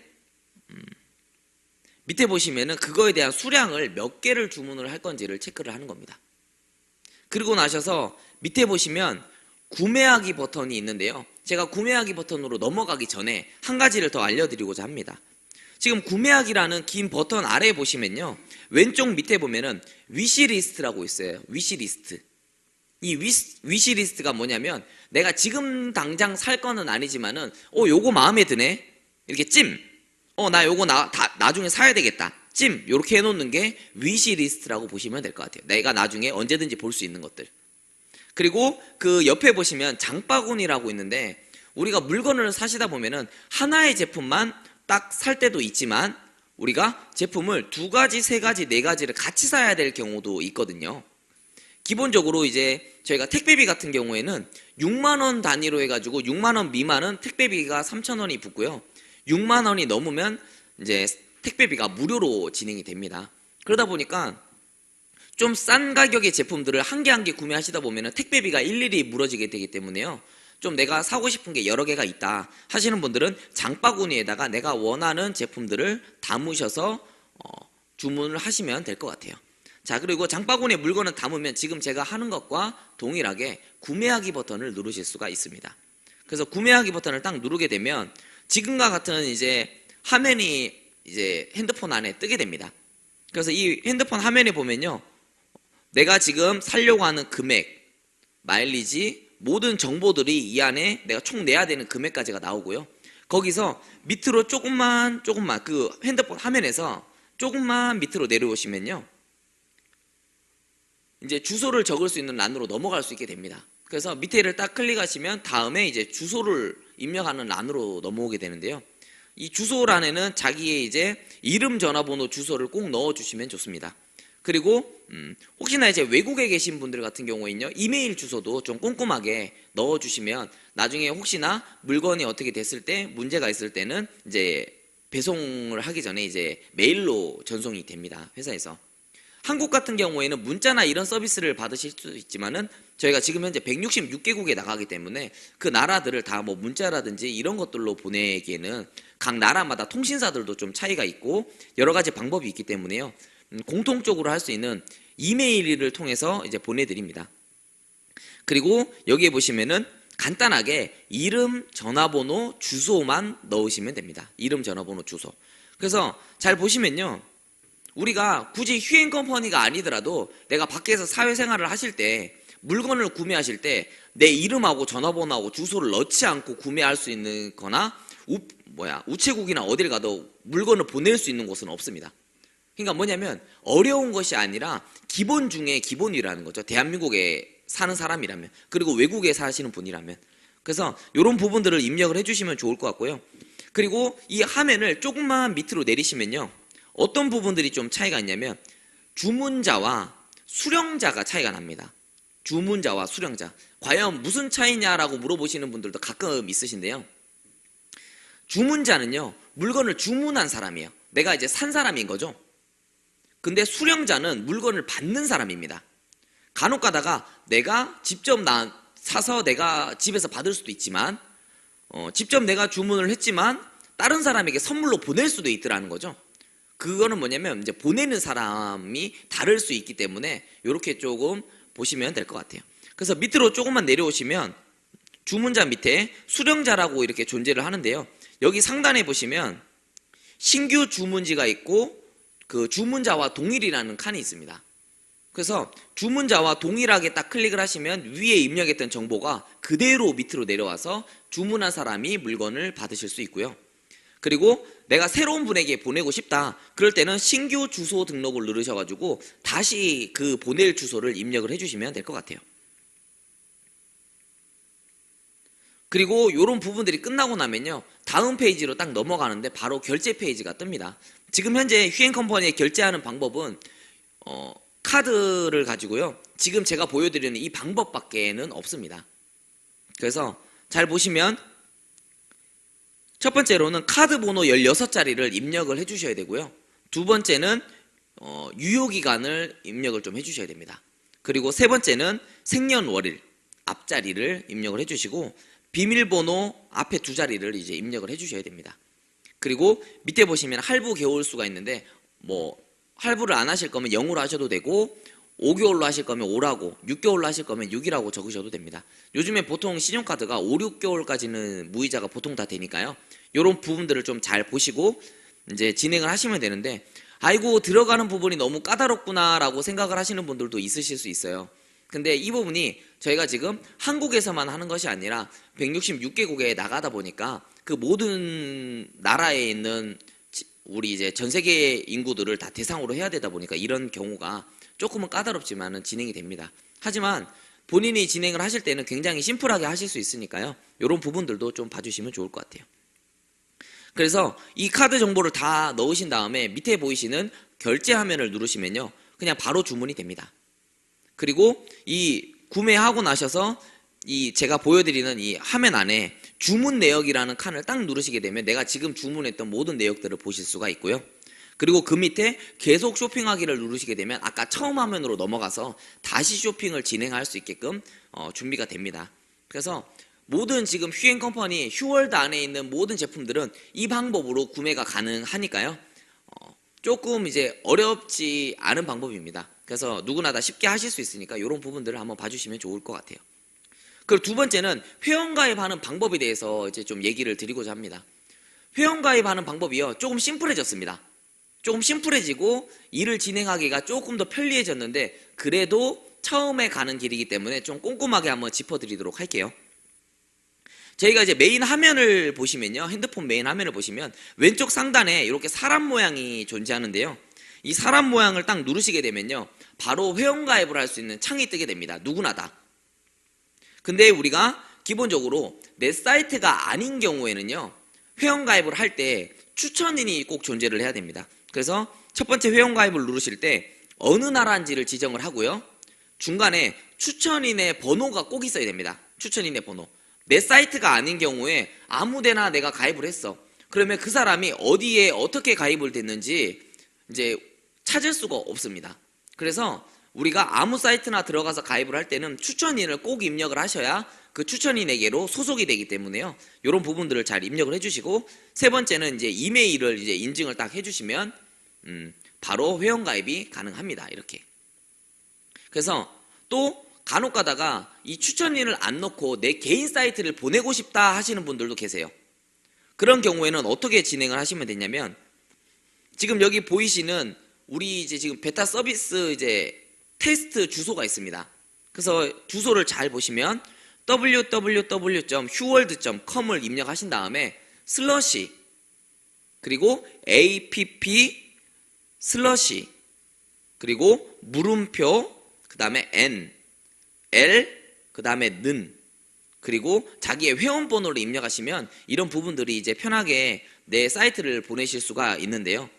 밑에 보시면은 그거에 대한 수량을 몇 개를 주문을 할 건지를 체크를 하는 겁니다. 그리고 나셔서 밑에 보시면 구매하기 버튼이 있는데요, 제가 구매하기 버튼으로 넘어가기 전에 한 가지를 더 알려드리고자 합니다. 지금 구매하기라는 긴 버튼 아래에 보시면요, 왼쪽 밑에 보면은 위시리스트라고 있어요. 위시리스트. 이 위시리스트가 뭐냐면, 내가 지금 당장 살 거는 아니지만은 요거 마음에 드네, 이렇게 나 요거 나중에 사야 되겠다, 요렇게 해놓는 게 위시리스트라고 보시면 될 것 같아요. 내가 나중에 언제든지 볼 수 있는 것들. 그리고 그 옆에 보시면 장바구니라고 있는데, 우리가 물건을 사시다 보면은 하나의 제품만 딱 살 때도 있지만 우리가 제품을 두 가지, 세 가지, 네 가지를 같이 사야 될 경우도 있거든요. 기본적으로 이제 저희가 택배비 같은 경우에는 6만 원 단위로 해가지고 6만 원 미만은 택배비가 3,000원이 붙고요, 6만 원이 넘으면 이제 택배비가 무료로 진행이 됩니다. 그러다 보니까 좀 싼 가격의 제품들을 한 개 한 개 구매하시다 보면 택배비가 일일이 물어지게 되기 때문에요, 좀 내가 사고 싶은 게 여러 개가 있다 하시는 분들은 장바구니에다가 내가 원하는 제품들을 담으셔서 주문을 하시면 될 것 같아요. 자, 그리고 장바구니에 물건을 담으면 지금 제가 하는 것과 동일하게 구매하기 버튼을 누르실 수가 있습니다. 그래서 구매하기 버튼을 딱 누르게 되면 지금과 같은 이제 화면이 이제 핸드폰 안에 뜨게 됩니다. 그래서 이 핸드폰 화면에 보면요, 내가 지금 살려고 하는 금액, 마일리지, 모든 정보들이 이 안에 내가 총 내야 되는 금액까지가 나오고요, 거기서 밑으로 조금만 그 핸드폰 화면에서 조금만 밑으로 내려오시면요, 이제 주소를 적을 수 있는 란으로 넘어갈 수 있게 됩니다. 그래서 밑에를 딱 클릭하시면 다음에 이제 주소를 입력하는 란으로 넘어오게 되는데요, 이 주소란에는 자기의 이제 이름, 전화번호, 주소를 꼭 넣어주시면 좋습니다. 그리고 혹시나 이제 외국에 계신 분들 같은 경우에는요, 이메일 주소도 좀 꼼꼼하게 넣어주시면 나중에 혹시나 물건이 어떻게 됐을 때, 문제가 있을 때는 이제 배송을 하기 전에 이제 메일로 전송이 됩니다, 회사에서. 한국 같은 경우에는 문자나 이런 서비스를 받으실 수 있지만은 저희가 지금 현재 166개국에 나가기 때문에 그 나라들을 다 뭐 문자라든지 이런 것들로 보내기에는 각 나라마다 통신사들도 좀 차이가 있고 여러 가지 방법이 있기 때문에요, 공통적으로 할 수 있는 이메일을 통해서 이제 보내드립니다. 그리고 여기에 보시면은 간단하게 이름, 전화번호, 주소만 넣으시면 됩니다. 이름, 전화번호, 주소. 그래서 잘 보시면요, 우리가 굳이 휴행 컴퍼니가 아니더라도 내가 밖에서 사회생활을 하실 때, 물건을 구매하실 때 내 이름하고 전화번호하고 주소를 넣지 않고 구매할 수 있는 거나 우체국이나 어딜 가도 물건을 보낼 수 있는 곳은 없습니다. 그러니까 뭐냐면 어려운 것이 아니라 기본 중에 기본이라는 거죠. 대한민국에 사는 사람이라면, 그리고 외국에 사시는 분이라면. 그래서 이런 부분들을 입력을 해주시면 좋을 것 같고요. 그리고 이 화면을 조금만 밑으로 내리시면요, 어떤 부분들이 좀 차이가 있냐면 주문자와 수령자가 차이가 납니다. 주문자와 수령자. 과연 무슨 차이냐라고 물어보시는 분들도 가끔 있으신데요, 주문자는요, 물건을 주문한 사람이에요. 내가 이제 산 사람인 거죠. 근데 수령자는 물건을 받는 사람입니다. 간혹 가다가 내가 직접 사서 내가 집에서 받을 수도 있지만 직접 내가 주문을 했지만 다른 사람에게 선물로 보낼 수도 있더라는 거죠. 그거는 뭐냐면 이제 보내는 사람이 다를 수 있기 때문에 이렇게 조금 보시면 될 것 같아요. 그래서 밑으로 조금만 내려오시면 주문자 밑에 수령자라고 이렇게 존재를 하는데요, 여기 상단에 보시면 신규 주문지가 있고 그 주문자와 동일이라는 칸이 있습니다. 그래서 주문자와 동일하게 딱 클릭을 하시면 위에 입력했던 정보가 그대로 밑으로 내려와서 주문한 사람이 물건을 받으실 수 있고요. 그리고 내가 새로운 분에게 보내고 싶다. 그럴 때는 신규 주소 등록을 누르셔가지고 다시 그 보낼 주소를 입력을 해주시면 될 것 같아요. 그리고 이런 부분들이 끝나고 나면요, 다음 페이지로 딱 넘어가는데 바로 결제 페이지가 뜹니다. 지금 현재 휴행컴퍼니에 결제하는 방법은 카드를 가지고요, 지금 제가 보여드리는 이 방법밖에는 없습니다. 그래서 잘 보시면 첫 번째로는 카드 번호 16자리를 입력을 해주셔야 되고요. 두 번째는 유효기간을 입력을 좀 해주셔야 됩니다. 그리고 세 번째는 생년월일 앞자리를 입력을 해주시고, 비밀번호 앞에 2자리를 이제 입력을 해주셔야 됩니다. 그리고 밑에 보시면 할부 개월수가 있는데, 뭐 할부를 안 하실 거면 0으로 하셔도 되고, 5개월로 하실 거면 5라고, 6개월로 하실 거면 6이라고 적으셔도 됩니다. 요즘에 보통 신용카드가 5, 6개월까지는 무이자가 보통 다 되니까요, 이런 부분들을 좀 잘 보시고 이제 진행을 하시면 되는데, 아이고 들어가는 부분이 너무 까다롭구나 라고 생각을 하시는 분들도 있으실 수 있어요. 근데 이 부분이 저희가 지금 한국에서만 하는 것이 아니라 166개국에 나가다 보니까 그 모든 나라에 있는 우리 이제 전 세계 인구들을 다 대상으로 해야 되다 보니까 이런 경우가 조금은 까다롭지만은 진행이 됩니다. 하지만 본인이 진행을 하실 때는 굉장히 심플하게 하실 수 있으니까요, 이런 부분들도 좀 봐주시면 좋을 것 같아요. 그래서 이 카드 정보를 다 넣으신 다음에 밑에 보이시는 결제 화면을 누르시면요, 그냥 바로 주문이 됩니다. 그리고 이 구매하고 나셔서 이 제가 보여드리는 이 화면 안에 주문 내역이라는 칸을 딱 누르시게 되면 내가 지금 주문했던 모든 내역들을 보실 수가 있고요. 그리고 그 밑에 계속 쇼핑하기를 누르시게 되면 아까 처음 화면으로 넘어가서 다시 쇼핑을 진행할 수 있게끔 준비가 됩니다. 그래서 모든 지금 휴행컴퍼니 휴월드 안에 있는 모든 제품들은 이 방법으로 구매가 가능하니까요, 조금 이제 어렵지 않은 방법입니다. 그래서 누구나 다 쉽게 하실 수 있으니까 이런 부분들을 한번 봐주시면 좋을 것 같아요. 그리고 두 번째는 회원가입하는 방법에 대해서 이제 좀 얘기를 드리고자 합니다. 회원가입하는 방법이요, 조금 심플해졌습니다. 조금 심플해지고 일을 진행하기가 조금 더 편리해졌는데, 그래도 처음에 가는 길이기 때문에 좀 꼼꼼하게 한번 짚어드리도록 할게요. 저희가 이제 메인 화면을 보시면요, 핸드폰 메인 화면을 보시면 왼쪽 상단에 이렇게 사람 모양이 존재하는데요, 이 사람 모양을 딱 누르시게 되면요, 바로 회원가입을 할 수 있는 창이 뜨게 됩니다. 누구나 다. 근데 우리가 기본적으로 내 사이트가 아닌 경우에는요, 회원가입을 할 때 추천인이 꼭 존재를 해야 됩니다. 그래서 첫 번째 회원가입을 누르실 때 어느 나라인지를 지정을 하고요, 중간에 추천인의 번호가 꼭 있어야 됩니다. 추천인의 번호. 내 사이트가 아닌 경우에 아무데나 내가 가입을 했어. 그러면 그 사람이 어디에 어떻게 가입을 됐는지 이제 찾을 수가 없습니다. 그래서 우리가 아무 사이트나 들어가서 가입을 할 때는 추천인을 꼭 입력을 하셔야 그 추천인에게로 소속이 되기 때문에요, 이런 부분들을 잘 입력을 해주시고, 세 번째는 이제 이메일을 이제 인증을 딱 해주시면 바로 회원가입이 가능합니다. 이렇게. 그래서 또 간혹 가다가 이 추천인을 안 넣고 내 개인 사이트를 보내고 싶다 하시는 분들도 계세요. 그런 경우에는 어떻게 진행을 하시면 되냐면, 지금 여기 보이시는 우리 이제 지금 베타 서비스 이제 테스트 주소가 있습니다. 그래서 주소를 잘 보시면 www.huworld.com을 입력하신 다음에 슬러시 그리고 app 슬러시 그리고 물음표 그 다음에 n L 그 다음에 는 그리고 자기의 회원번호를 입력하시면 이런 부분들이 이제 편하게 내 사이트를 보내실 수가 있는데요,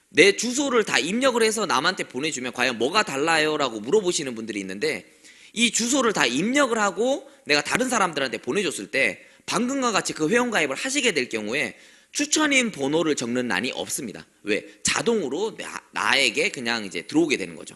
내 주소를 다 입력을 해서 남한테 보내주면 과연 뭐가 달라요? 라고 물어보시는 분들이 있는데, 이 주소를 다 입력을 하고 내가 다른 사람들한테 보내줬을 때 방금과 같이 그 회원가입을 하시게 될 경우에 추천인 번호를 적는 란이 없습니다. 왜? 자동으로 나에게 그냥 이제 들어오게 되는 거죠.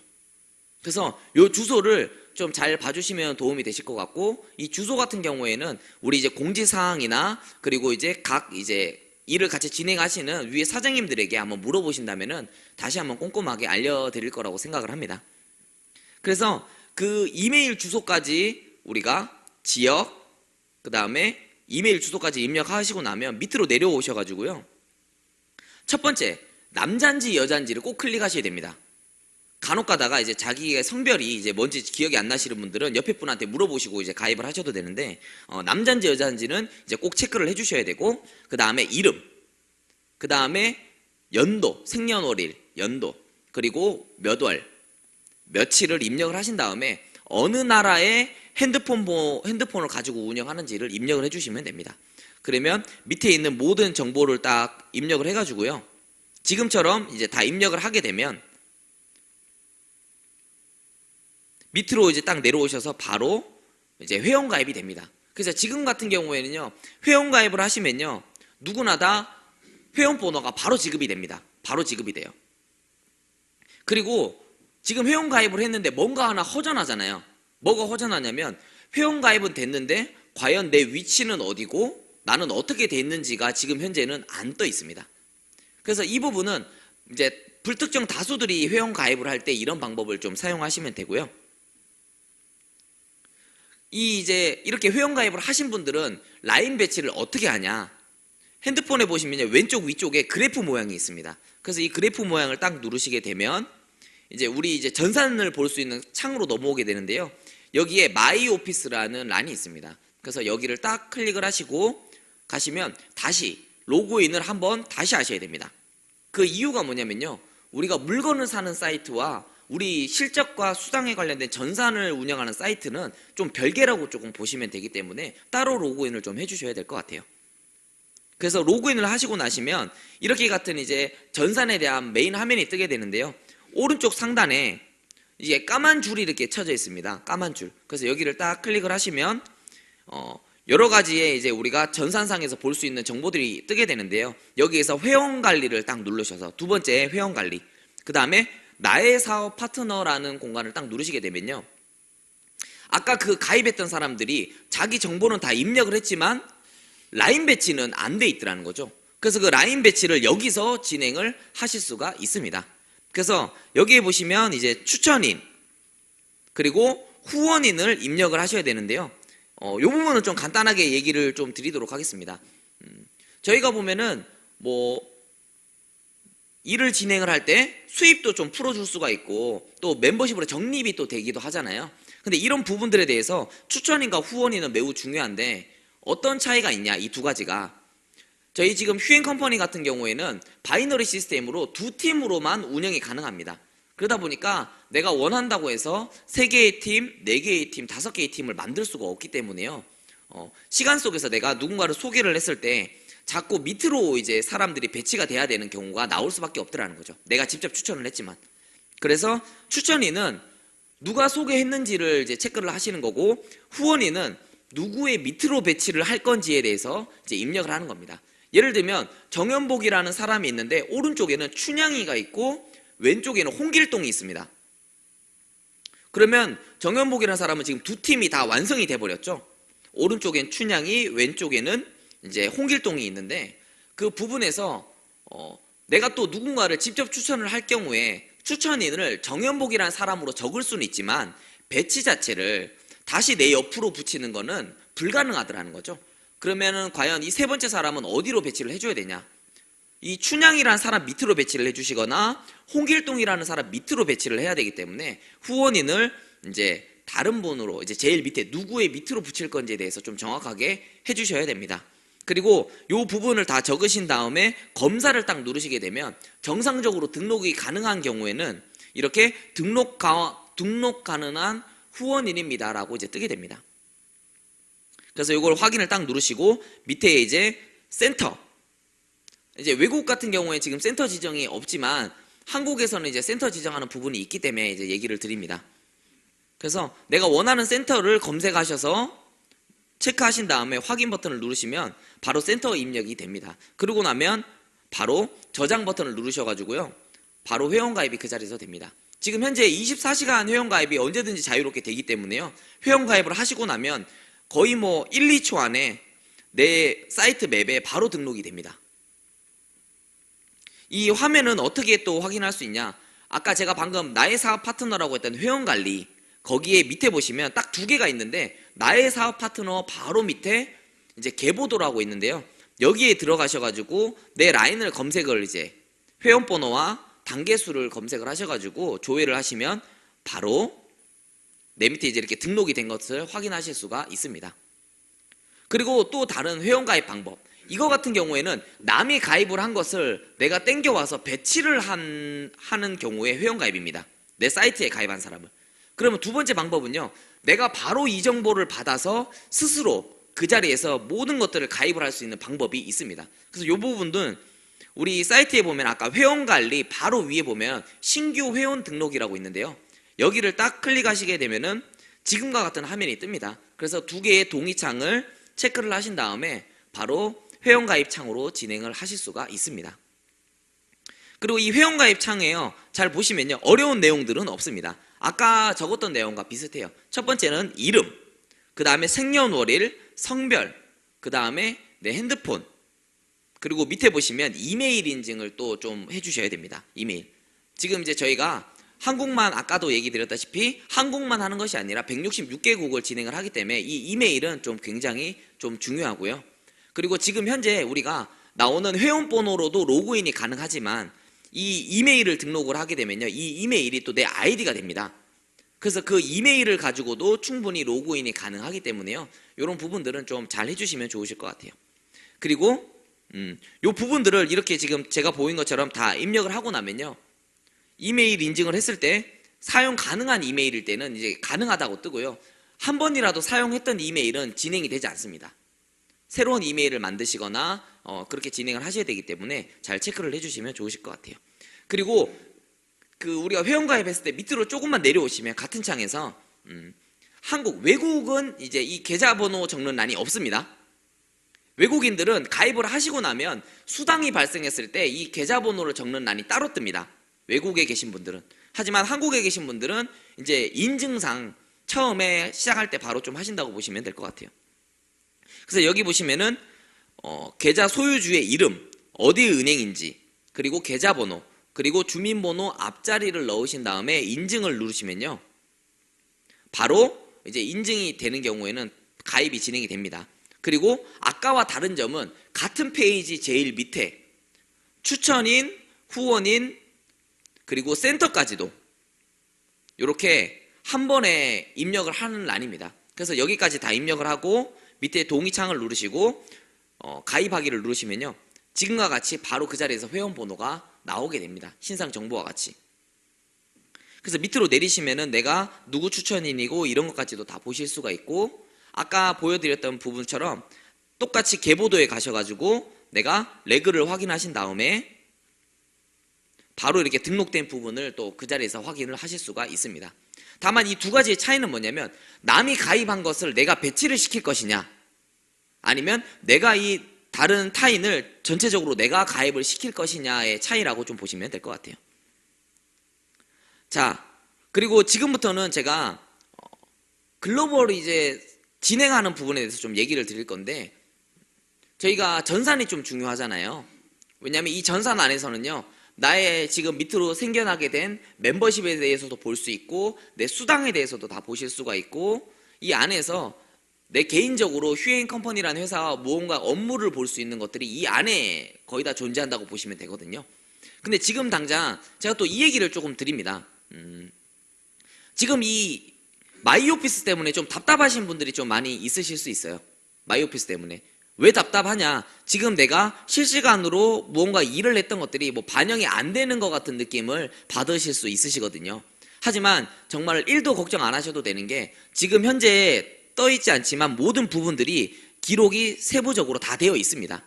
그래서 이 주소를 좀 잘 봐주시면 도움이 되실 것 같고, 이 주소 같은 경우에는 우리 이제 공지사항이나 그리고 이제 각 이제 일을 같이 진행하시는 위에 사장님들에게 한번 물어보신다면은 다시 한번 꼼꼼하게 알려드릴 거라고 생각을 합니다. 그래서 그 이메일 주소까지 우리가 지역, 그 다음에 이메일 주소까지 입력하시고 나면 밑으로 내려오셔가지고요, 첫 번째 남잔지 여잔지를 꼭 클릭하셔야 됩니다. 간혹 가다가 이제 자기의 성별이 이제 뭔지 기억이 안 나시는 분들은 옆에 분한테 물어보시고 이제 가입을 하셔도 되는데, 남잔지 여잔지는 이제 꼭 체크를 해주셔야 되고, 그 다음에 이름, 그 다음에 연도, 생년월일, 연도, 그리고 몇 월, 며칠을 입력을 하신 다음에 어느 나라의 핸드폰을 가지고 운영하는지를 입력을 해주시면 됩니다. 그러면 밑에 있는 모든 정보를 딱 입력을 해가지고요. 지금처럼 이제 다 입력을 하게 되면 밑으로 이제 딱 내려오셔서 바로 이제 회원가입이 됩니다. 그래서 지금 같은 경우에는요, 회원가입을 하시면요, 누구나 다 회원번호가 바로 지급이 됩니다. 바로 지급이 돼요. 그리고 지금 회원가입을 했는데 뭔가 하나 허전하잖아요. 뭐가 허전하냐면 회원가입은 됐는데 과연 내 위치는 어디고 나는 어떻게 됐는지가 지금 현재는 안 떠 있습니다. 그래서 이 부분은 이제 불특정 다수들이 회원가입을 할 때 이런 방법을 좀 사용하시면 되고요. 이제 이렇게 회원가입을 하신 분들은 라인 배치를 어떻게 하냐? 핸드폰에 보시면요, 왼쪽 위쪽에 그래프 모양이 있습니다. 그래서 이 그래프 모양을 딱 누르시게 되면 이제 우리 이제 전산을 볼 수 있는 창으로 넘어오게 되는데요. 여기에 마이 오피스라는 란이 있습니다. 그래서 여기를 딱 클릭을 하시고 가시면 다시 로그인을 한번 다시 하셔야 됩니다. 그 이유가 뭐냐면요, 우리가 물건을 사는 사이트와 우리 실적과 수당에 관련된 전산을 운영하는 사이트는 좀 별개라고 조금 보시면 되기 때문에 따로 로그인을 좀 해주셔야 될 것 같아요. 그래서 로그인을 하시고 나시면 이렇게 같은 이제 전산에 대한 메인 화면이 뜨게 되는데요. 오른쪽 상단에 이게 까만 줄이 이렇게 쳐져 있습니다. 까만 줄. 그래서 여기를 딱 클릭을 하시면 여러 가지의 이제 우리가 전산상에서 볼 수 있는 정보들이 뜨게 되는데요. 여기에서 회원 관리를 딱 누르셔서 두 번째 회원 관리. 그 다음에 나의 사업 파트너라는 공간을 딱 누르시게 되면요. 아까 그 가입했던 사람들이 자기 정보는 다 입력을 했지만 라인 배치는 안 돼 있더라는 거죠. 그래서 그 라인 배치를 여기서 진행을 하실 수가 있습니다. 그래서 여기에 보시면 이제 추천인 그리고 후원인을 입력을 하셔야 되는데요. 이 부분은 좀 간단하게 얘기를 좀 드리도록 하겠습니다. 저희가 보면은 뭐 일을 진행을 할 때 수입도 좀 풀어줄 수가 있고 또 멤버십으로 적립이 또 되기도 하잖아요. 근데 이런 부분들에 대해서 추천인과 후원인은 매우 중요한데 어떤 차이가 있냐, 이 두 가지가. 저희 지금 휴행컴퍼니 같은 경우에는 바이너리 시스템으로 두 팀으로만 운영이 가능합니다. 그러다 보니까 내가 원한다고 해서 3개의 팀, 4개의 팀, 5개의 팀을 만들 수가 없기 때문에요. 시간 속에서 내가 누군가를 소개를 했을 때 자꾸 밑으로 이제 사람들이 배치가 돼야 되는 경우가 나올 수밖에 없더라는 거죠. 내가 직접 추천을 했지만. 그래서 추천인은 누가 소개했는지를 이제 체크를 하시는 거고, 후원인은 누구의 밑으로 배치를 할 건지에 대해서 이제 입력을 하는 겁니다. 예를 들면 정연복이라는 사람이 있는데 오른쪽에는 춘향이가 있고 왼쪽에는 홍길동이 있습니다. 그러면 정연복이라는 사람은 지금 두 팀이 다 완성이 돼 버렸죠. 오른쪽엔 춘향이, 왼쪽에는 이제 홍길동이 있는데 그 부분에서 내가 또 누군가를 직접 추천을 할 경우에 추천인을 정연복이라는 사람으로 적을 수는 있지만 배치 자체를 다시 내 옆으로 붙이는 거는 불가능하더라는 거죠. 그러면은 과연 이 세 번째 사람은 어디로 배치를 해줘야 되냐? 이 춘향이라는 사람 밑으로 배치를 해주시거나 홍길동이라는 사람 밑으로 배치를 해야 되기 때문에 후원인을 이제 다른 분으로 이제 제일 밑에 누구의 밑으로 붙일 건지에 대해서 좀 정확하게 해주셔야 됩니다. 그리고 이 부분을 다 적으신 다음에 검사를 딱 누르시게 되면 정상적으로 등록이 가능한 경우에는 이렇게 등록 가능한 후원인입니다 라고 이제 뜨게 됩니다. 그래서 이걸 확인을 딱 누르시고 밑에 이제 센터, 이제 외국 같은 경우에 지금 센터 지정이 없지만 한국에서는 이제 센터 지정하는 부분이 있기 때문에 이제 얘기를 드립니다. 그래서 내가 원하는 센터를 검색하셔서 체크하신 다음에 확인 버튼을 누르시면 바로 센터 입력이 됩니다. 그러고 나면 바로 저장 버튼을 누르셔가지고요, 바로 회원가입이 그 자리에서 됩니다. 지금 현재 24시간 회원가입이 언제든지 자유롭게 되기 때문에요, 회원가입을 하시고 나면 거의 뭐 1, 2초 안에 내 사이트 맵에 바로 등록이 됩니다. 이 화면은 어떻게 또 확인할 수 있냐? 아까 제가 방금 나의 사업 파트너라고 했던 회원관리, 거기에 밑에 보시면 딱 2개가 있는데 나의 사업 파트너 바로 밑에 이제 계보도라고 있는데요. 여기에 들어가셔가지고 내 라인을 검색을 이제 회원번호와 단계수를 검색을 하셔가지고 조회를 하시면 바로 내 밑에 이제 이렇게 등록이 된 것을 확인하실 수가 있습니다. 그리고 또 다른 회원가입 방법, 이거 같은 경우에는 남이 가입을 한 것을 내가 땡겨와서 배치를 하는 경우에 회원가입입니다. 내 사이트에 가입한 사람을. 그러면 두 번째 방법은요, 내가 바로 이 정보를 받아서 스스로 그 자리에서 모든 것들을 가입을 할 수 있는 방법이 있습니다. 그래서 이 부분은 우리 사이트에 보면 아까 회원관리 바로 위에 보면 신규 회원 등록이라고 있는데요, 여기를 딱 클릭하시게 되면은 지금과 같은 화면이 뜹니다. 그래서 두 개의 동의창을 체크를 하신 다음에 바로 회원가입 창으로 진행을 하실 수가 있습니다. 그리고 이 회원가입 창에요, 잘 보시면요, 어려운 내용들은 없습니다. 아까 적었던 내용과 비슷해요. 첫 번째는 이름, 그 다음에 생년월일, 성별, 그 다음에 내 핸드폰, 그리고 밑에 보시면 이메일 인증을 또 좀 해주셔야 됩니다. 이메일. 지금 이제 저희가 한국만, 아까도 얘기 드렸다시피 한국만 하는 것이 아니라 166개국을 진행을 하기 때문에 이 이메일은 좀 굉장히 좀 중요하고요. 그리고 지금 현재 우리가 나오는 회원번호로도 로그인이 가능하지만 이 이메일을 등록을 하게 되면요, 이 이메일이 또 내 아이디가 됩니다. 그래서 그 이메일을 가지고도 충분히 로그인이 가능하기 때문에요, 이런 부분들은 좀 잘 해주시면 좋으실 것 같아요. 그리고 이 부분들을 이렇게 지금 제가 보인 것처럼 다 입력을 하고 나면요, 이메일 인증을 했을 때 사용 가능한 이메일일 때는 이제 가능하다고 뜨고요, 한 번이라도 사용했던 이메일은 진행이 되지 않습니다. 새로운 이메일을 만드시거나 그렇게 진행을 하셔야 되기 때문에 잘 체크를 해주시면 좋으실 것 같아요. 그리고 그 우리가 회원가입했을 때 밑으로 조금만 내려오시면 같은 창에서 외국은 이제 이 계좌번호 적는 란이 없습니다. 외국인들은 가입을 하시고 나면 수당이 발생했을 때 이 계좌번호를 적는 란이 따로 뜹니다. 외국에 계신 분들은. 하지만 한국에 계신 분들은 이제 인증상 처음에 시작할 때 바로 좀 하신다고 보시면 될 것 같아요. 그래서 여기 보시면은 계좌 소유주의 이름, 어디 은행인지, 그리고 계좌번호, 그리고 주민번호 앞자리를 넣으신 다음에 인증을 누르시면요, 바로 이제 인증이 되는 경우에는 가입이 진행이 됩니다. 그리고 아까와 다른 점은 같은 페이지 제일 밑에 추천인, 후원인, 그리고 센터까지도 이렇게 한 번에 입력을 하는 란입니다. 그래서 여기까지 다 입력을 하고 밑에 동의창을 누르시고 가입하기를 누르시면요, 지금과 같이 바로 그 자리에서 회원번호가 나오게 됩니다. 신상 정보와 같이. 그래서 밑으로 내리시면은 내가 누구 추천인이고 이런 것까지도 다 보실 수가 있고, 아까 보여드렸던 부분처럼 똑같이 계보도에 가셔가지고 내가 레그를 확인하신 다음에 바로 이렇게 등록된 부분을 또 그 자리에서 확인을 하실 수가 있습니다. 다만 이 두 가지의 차이는 뭐냐면, 남이 가입한 것을 내가 배치를 시킬 것이냐, 아니면 내가 이 다른 타인을 전체적으로 내가 가입을 시킬 것이냐의 차이라고 좀 보시면 될 것 같아요. 자, 그리고 지금부터는 제가 글로벌 이제 진행하는 부분에 대해서 좀 얘기를 드릴 건데, 저희가 전산이 좀 중요하잖아요. 왜냐하면 이 전산 안에서는요, 나의 지금 밑으로 생겨나게 된 멤버십에 대해서도 볼 수 있고 내 수당에 대해서도 다 보실 수가 있고, 이 안에서 내 개인적으로 휴행 컴퍼니라는 회사와 무언가 업무를 볼 수 있는 것들이 이 안에 거의 다 존재한다고 보시면 되거든요. 근데 지금 당장 제가 또 이 얘기를 조금 드립니다. 지금 이 마이오피스 때문에 좀 답답하신 분들이 좀 많이 있으실 수 있어요. 마이오피스 때문에. 왜 답답하냐? 지금 내가 실시간으로 무언가 일을 했던 것들이 뭐 반영이 안 되는 것 같은 느낌을 받으실 수 있으시거든요. 하지만 정말 1도 걱정 안 하셔도 되는 게, 지금 현재 떠있지 않지만 모든 부분들이 기록이 세부적으로 다 되어 있습니다.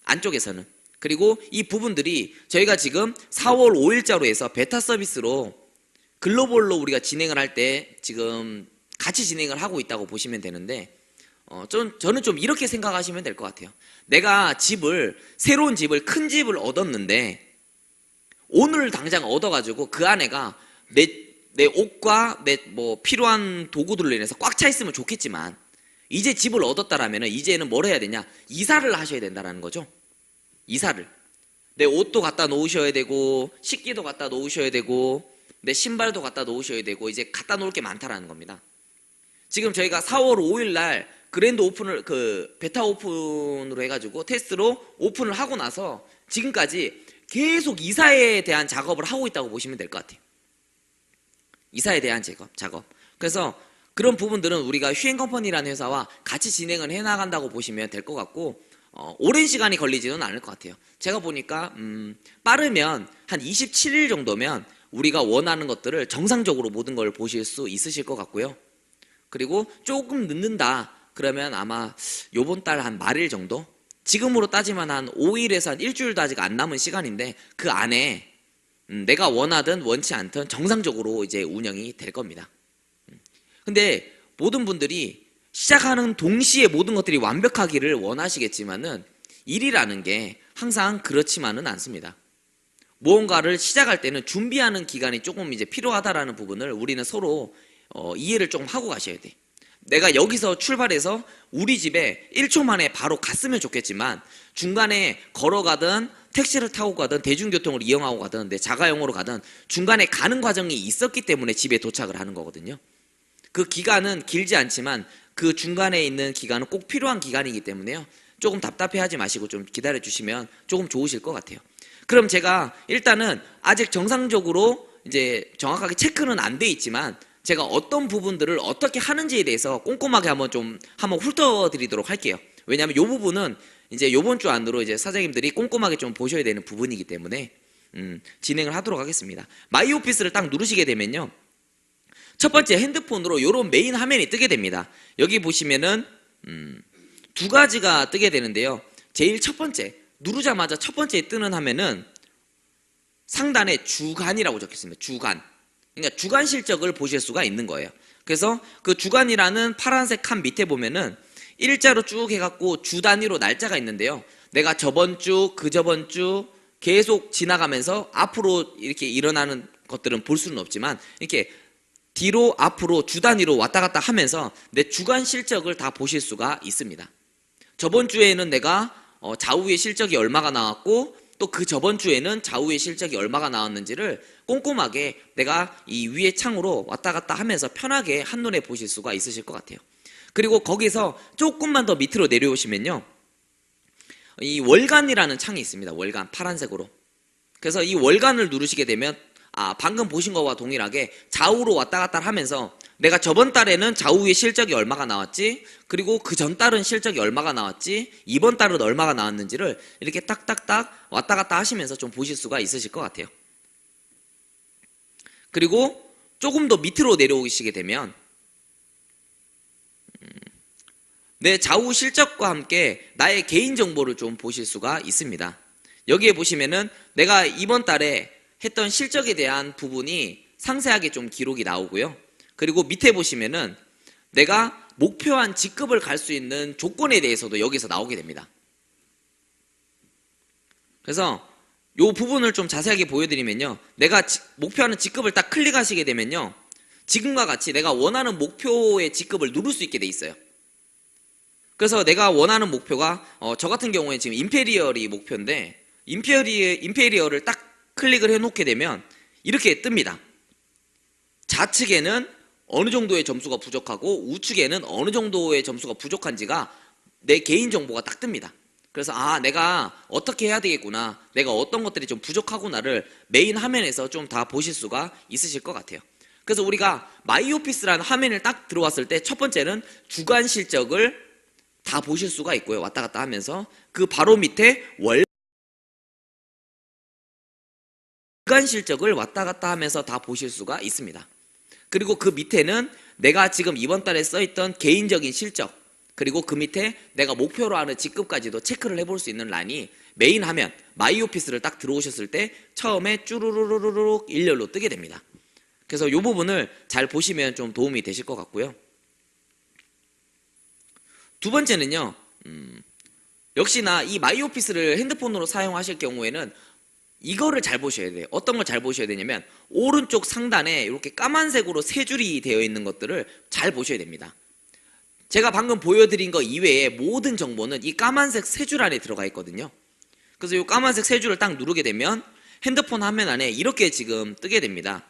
안쪽에서는. 그리고 이 부분들이 저희가 지금 4월 5일자로 해서 베타 서비스로 글로벌로 우리가 진행을 할 때 지금 같이 진행을 하고 있다고 보시면 되는데, 저는 좀 이렇게 생각하시면 될 것 같아요. 내가 새로운 집을, 큰 집을 얻었는데 오늘 당장 얻어가지고 그 안에가 내 옷과 내 뭐 필요한 도구들로 인해서 꽉 차 있으면 좋겠지만, 이제 집을 얻었다라면 이제는 뭘 해야 되냐? 이사를 하셔야 된다는 거죠. 이사를. 내 옷도 갖다 놓으셔야 되고, 식기도 갖다 놓으셔야 되고, 내 신발도 갖다 놓으셔야 되고, 이제 갖다 놓을 게 많다라는 겁니다. 지금 저희가 4월 5일 날 그랜드 오픈을, 베타 오픈으로 해가지고 테스트로 오픈을 하고 나서 지금까지 계속 이사에 대한 작업을 하고 있다고 보시면 될 것 같아요. 이사에 대한 작업. 그래서 그런 부분들은 우리가 휴행 컴퍼니라는 회사와 같이 진행을 해나간다고 보시면 될 것 같고, 오랜 시간이 걸리지는 않을 것 같아요. 제가 보니까 빠르면 한 27일 정도면 우리가 원하는 것들을 정상적으로 모든 걸 보실 수 있으실 것 같고요. 그리고 조금 늦는다 그러면 아마 요번 달 한 말일 정도? 지금으로 따지면 한 5일에서 한 일주일도 아직 안 남은 시간인데 그 안에 내가 원하든 원치 않든 정상적으로 이제 운영이 될 겁니다. 근데 모든 분들이 시작하는 동시에 모든 것들이 완벽하기를 원하시겠지만은 일이라는 게 항상 그렇지만은 않습니다. 무언가를 시작할 때는 준비하는 기간이 조금 이제 필요하다라는 부분을 우리는 서로 이해를 조금 하고 가셔야 돼. 내가 여기서 출발해서 우리 집에 1초 만에 바로 갔으면 좋겠지만 중간에 걸어가든 택시를 타고 가든 대중교통을 이용하고 가든 내 자가용으로 가든 중간에 가는 과정이 있었기 때문에 집에 도착을 하는 거거든요. 그 기간은 길지 않지만 그 중간에 있는 기간은 꼭 필요한 기간이기 때문에요. 조금 답답해하지 마시고 좀 기다려 주시면 조금 좋으실 것 같아요. 그럼 제가 일단은 아직 정상적으로 이제 정확하게 체크는 안 돼 있지만 제가 어떤 부분들을 어떻게 하는지에 대해서 꼼꼼하게 한번 훑어드리도록 할게요. 왜냐하면 이 부분은 이제 요번 주 안으로 이제 사장님들이 꼼꼼하게 좀 보셔야 되는 부분이기 때문에 진행을 하도록 하겠습니다. 마이 오피스를 딱 누르시게 되면요. 첫 번째 핸드폰으로 요런 메인 화면이 뜨게 됩니다. 여기 보시면은 두 가지가 뜨게 되는데요. 제일 첫 번째 누르자마자 첫 번째 뜨는 화면은 상단에 주간이라고 적혀 있습니다. 주간. 그러니까 주간 실적을 보실 수가 있는 거예요. 그래서 그 주간이라는 파란색 칸 밑에 보면은 일자로 쭉 해갖고 주 단위로 날짜가 있는데요. 내가 저번 주, 그 저번 주 계속 지나가면서 앞으로 이렇게 일어나는 것들은 볼 수는 없지만 이렇게 뒤로 앞으로 주 단위로 왔다 갔다 하면서 내 주간 실적을 다 보실 수가 있습니다. 저번 주에는 내가 좌우의 실적이 얼마가 나왔고 또 그 저번 주에는 좌우의 실적이 얼마가 나왔는지를 꼼꼼하게 내가 이 위에 창으로 왔다 갔다 하면서 편하게 한눈에 보실 수가 있으실 것 같아요. 그리고 거기서 조금만 더 밑으로 내려오시면요. 이 월간이라는 창이 있습니다. 월간 파란색으로. 그래서 이 월간을 누르시게 되면 방금 보신 거와 동일하게 좌우로 왔다 갔다 하면서 내가 저번 달에는 좌우의 실적이 얼마가 나왔지, 그리고 그 전 달은 실적이 얼마가 나왔지, 이번 달은 얼마가 나왔는지를 이렇게 딱딱딱 왔다 갔다 하시면서 좀 보실 수가 있으실 것 같아요. 그리고 조금 더 밑으로 내려오시게 되면 내 좌우 실적과 함께 나의 개인정보를 좀 보실 수가 있습니다. 여기에 보시면은 내가 이번 달에 했던 실적에 대한 부분이 상세하게 좀 기록이 나오고요. 그리고 밑에 보시면은 내가 목표한 직급을 갈 수 있는 조건에 대해서도 여기서 나오게 됩니다. 그래서 이 부분을 좀 자세하게 보여드리면요. 내가 목표하는 직급을 딱 클릭하시게 되면요. 지금과 같이 내가 원하는 목표의 직급을 누를 수 있게 돼 있어요. 그래서 내가 원하는 목표가 저 같은 경우에 지금 임페리얼이 목표인데 임페리얼을 딱 클릭을 해놓게 되면 이렇게 뜹니다. 좌측에는 어느 정도의 점수가 부족하고 우측에는 어느 정도의 점수가 부족한지가 내 개인 정보가 딱 뜹니다. 그래서 내가 어떻게 해야 되겠구나, 내가 어떤 것들이 좀 부족하구나를 메인 화면에서 좀 다 보실 수가 있으실 것 같아요. 그래서 우리가 마이오피스라는 화면을 딱 들어왔을 때 첫 번째는 주간 실적을 다 보실 수가 있고요. 왔다 갔다 하면서 그 바로 밑에 월간 실적을 왔다 갔다 하면서 다 보실 수가 있습니다. 그리고 그 밑에는 내가 지금 이번 달에 써있던 개인적인 실적, 그리고 그 밑에 내가 목표로 하는 직급까지도 체크를 해볼 수 있는 란이 메인 화면 마이오피스를 딱 들어오셨을 때 처음에 쭈루루루룩 일렬로 뜨게 됩니다. 그래서 이 부분을 잘 보시면 좀 도움이 되실 것 같고요. 두 번째는요, 역시나 이 마이오피스를 핸드폰으로 사용하실 경우에는 이거를 잘 보셔야 돼요. 어떤 걸 잘 보셔야 되냐면 오른쪽 상단에 이렇게 까만색으로 세 줄이 되어 있는 것들을 잘 보셔야 됩니다. 제가 방금 보여드린 거 이외에 모든 정보는 이 까만색 세 줄 안에 들어가 있거든요. 그래서 이 까만색 세 줄을 딱 누르게 되면 핸드폰 화면 안에 이렇게 지금 뜨게 됩니다.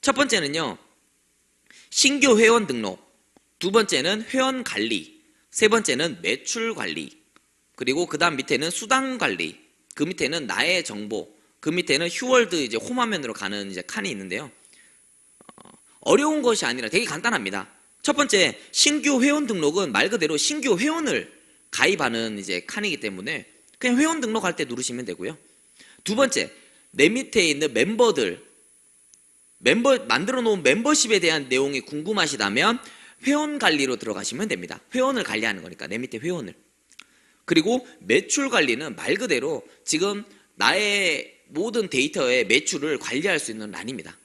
첫 번째는요, 신규 회원 등록, 두 번째는 회원 관리, 세 번째는 매출 관리, 그리고 그 다음 밑에는 수당 관리, 그 밑에는 나의 정보, 그 밑에는 휴월드 이제 홈 화면으로 가는 이제 칸이 있는데요. 어려운 것이 아니라 되게 간단합니다. 첫 번째, 신규 회원 등록은 말 그대로 신규 회원을 가입하는 이제 칸이기 때문에 그냥 회원 등록할 때 누르시면 되고요. 두 번째, 내 밑에 있는 만들어 놓은 멤버십에 대한 내용이 궁금하시다면 회원 관리로 들어가시면 됩니다. 회원을 관리하는 거니까 내 밑에 회원을. 그리고 매출 관리는 말 그대로 지금 나의 모든 데이터의 매출을 관리할 수 있는 란입니다.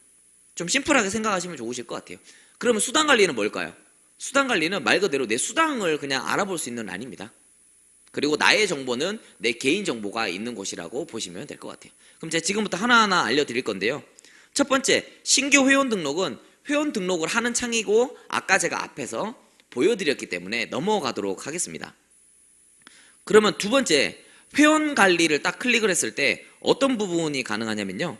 좀 심플하게 생각하시면 좋으실 것 같아요. 그러면 수당 관리는 뭘까요? 수당 관리는 말 그대로 내 수당을 그냥 알아볼 수 있는 란입니다. 그리고 나의 정보는 내 개인 정보가 있는 곳이라고 보시면 될 것 같아요. 그럼 제가 지금부터 하나하나 알려드릴 건데요. 첫 번째, 신규 회원 등록은 회원 등록을 하는 창이고 아까 제가 앞에서 보여드렸기 때문에 넘어가도록 하겠습니다. 그러면 두 번째, 회원 관리를 딱 클릭을 했을 때 어떤 부분이 가능하냐면요.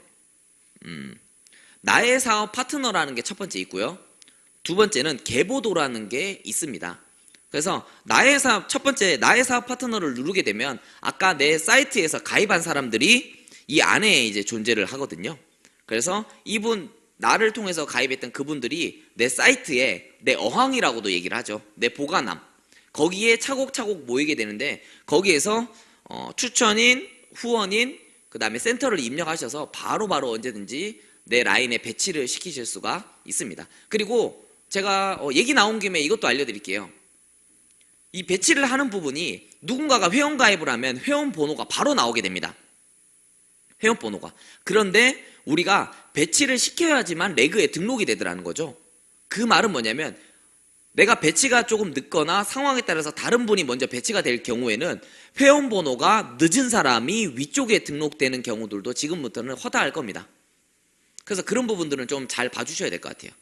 나의 사업 파트너라는 게 첫 번째 있고요. 두 번째는 계보도라는 게 있습니다. 그래서 첫 번째 나의 사업 파트너를 누르게 되면 아까 내 사이트에서 가입한 사람들이 이 안에 이제 존재를 하거든요. 그래서 나를 통해서 가입했던 그분들이 내 사이트에 내 어항이라고도 얘기를 하죠. 내 보관함. 거기에 차곡차곡 모이게 되는데 거기에서 추천인, 후원인, 그 다음에 센터를 입력하셔서 바로바로 언제든지 내 라인에 배치를 시키실 수가 있습니다. 그리고 제가 얘기 나온 김에 이것도 알려드릴게요. 이 배치를 하는 부분이 누군가가 회원 가입을 하면 회원 번호가 바로 나오게 됩니다. 회원 번호가. 그런데 우리가 배치를 시켜야지만 레그에 등록이 되더라는 거죠. 그 말은 뭐냐면 내가 배치가 조금 늦거나 상황에 따라서 다른 분이 먼저 배치가 될 경우에는 회원 번호가 늦은 사람이 위쪽에 등록되는 경우들도 지금부터는 허다할 겁니다. 그래서 그런 부분들은 좀 잘 봐주셔야 될 것 같아요.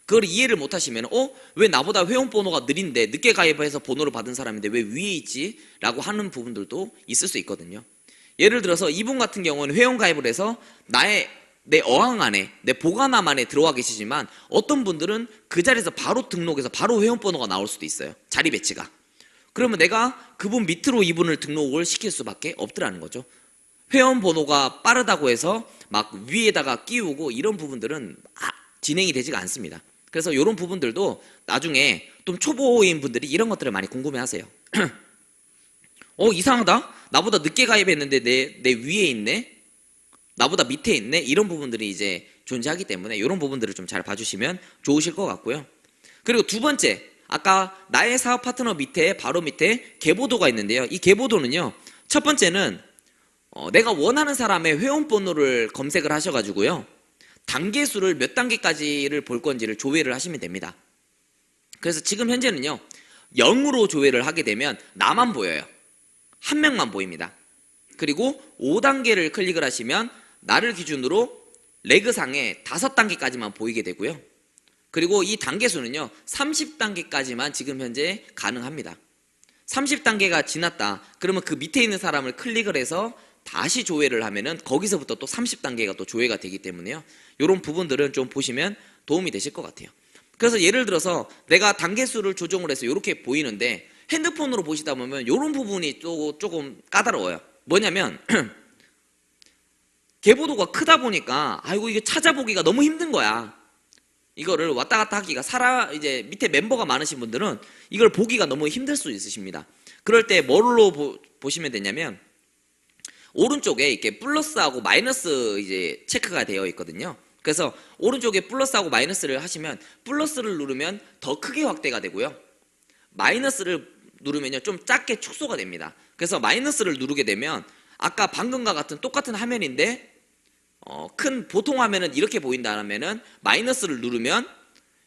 그걸 이해를 못하시면 왜 나보다 회원 번호가 느린데 늦게 가입해서 번호를 받은 사람인데 왜 위에 있지? 라고 하는 부분들도 있을 수 있거든요. 예를 들어서 이분 같은 경우는 회원 가입을 해서 내 어항 안에, 내 보관함 안에 들어와 계시지만 어떤 분들은 그 자리에서 바로 등록해서 바로 회원 번호가 나올 수도 있어요. 자리 배치가. 그러면 내가 그분 밑으로 이분을 등록을 시킬 수밖에 없더라는 거죠. 회원 번호가 빠르다고 해서 막 위에다가 끼우고 이런 부분들은 진행이 되지가 않습니다. 그래서 이런 부분들도 나중에 좀 초보인 분들이 이런 것들을 많이 궁금해 하세요. 이상하다? 나보다 늦게 가입했는데 내 위에 있네? 나보다 밑에 있네? 이런 부분들이 이제 존재하기 때문에 이런 부분들을 좀 잘 봐주시면 좋으실 것 같고요. 그리고 두 번째, 아까 나의 사업 파트너 바로 밑에 계보도가 있는데요. 이 계보도는요, 첫 번째는 내가 원하는 사람의 회원 번호를 검색을 하셔가지고요. 단계수를 몇 단계까지를 볼 건지를 조회를 하시면 됩니다. 그래서 지금 현재는요. 0으로 조회를 하게 되면 나만 보여요. 한 명만 보입니다. 그리고 5단계를 클릭을 하시면 나를 기준으로 레그상에 5단계까지만 보이게 되고요. 그리고 이 단계수는요. 30단계까지만 지금 현재 가능합니다. 30단계가 지났다. 그러면 그 밑에 있는 사람을 클릭을 해서 다시 조회를 하면은 거기서부터 또 30단계가 또 조회가 되기 때문에요. 이런 부분들은 좀 보시면 도움이 되실 것 같아요. 그래서 예를 들어서 내가 단계수를 조정을 해서 이렇게 보이는데 핸드폰으로 보시다 보면 이런 부분이 또 조금 까다로워요. 뭐냐면 계보도가 크다 보니까 이게 찾아보기가 너무 힘든 거야. 이거를 왔다 갔다 하기가 이제 밑에 멤버가 많으신 분들은 이걸 보기가 너무 힘들 수 있으십니다. 그럴 때 뭘로 보시면 되냐면 오른쪽에 이렇게 플러스하고 마이너스 이제 체크가 되어 있거든요. 그래서 오른쪽에 플러스하고 마이너스를 하시면 플러스를 누르면 더 크게 확대가 되고요. 마이너스를 누르면요 좀 작게 축소가 됩니다. 그래서 마이너스를 누르게 되면 아까 방금과 같은 똑같은 화면인데 보통 화면은 이렇게 보인다면은 마이너스를 누르면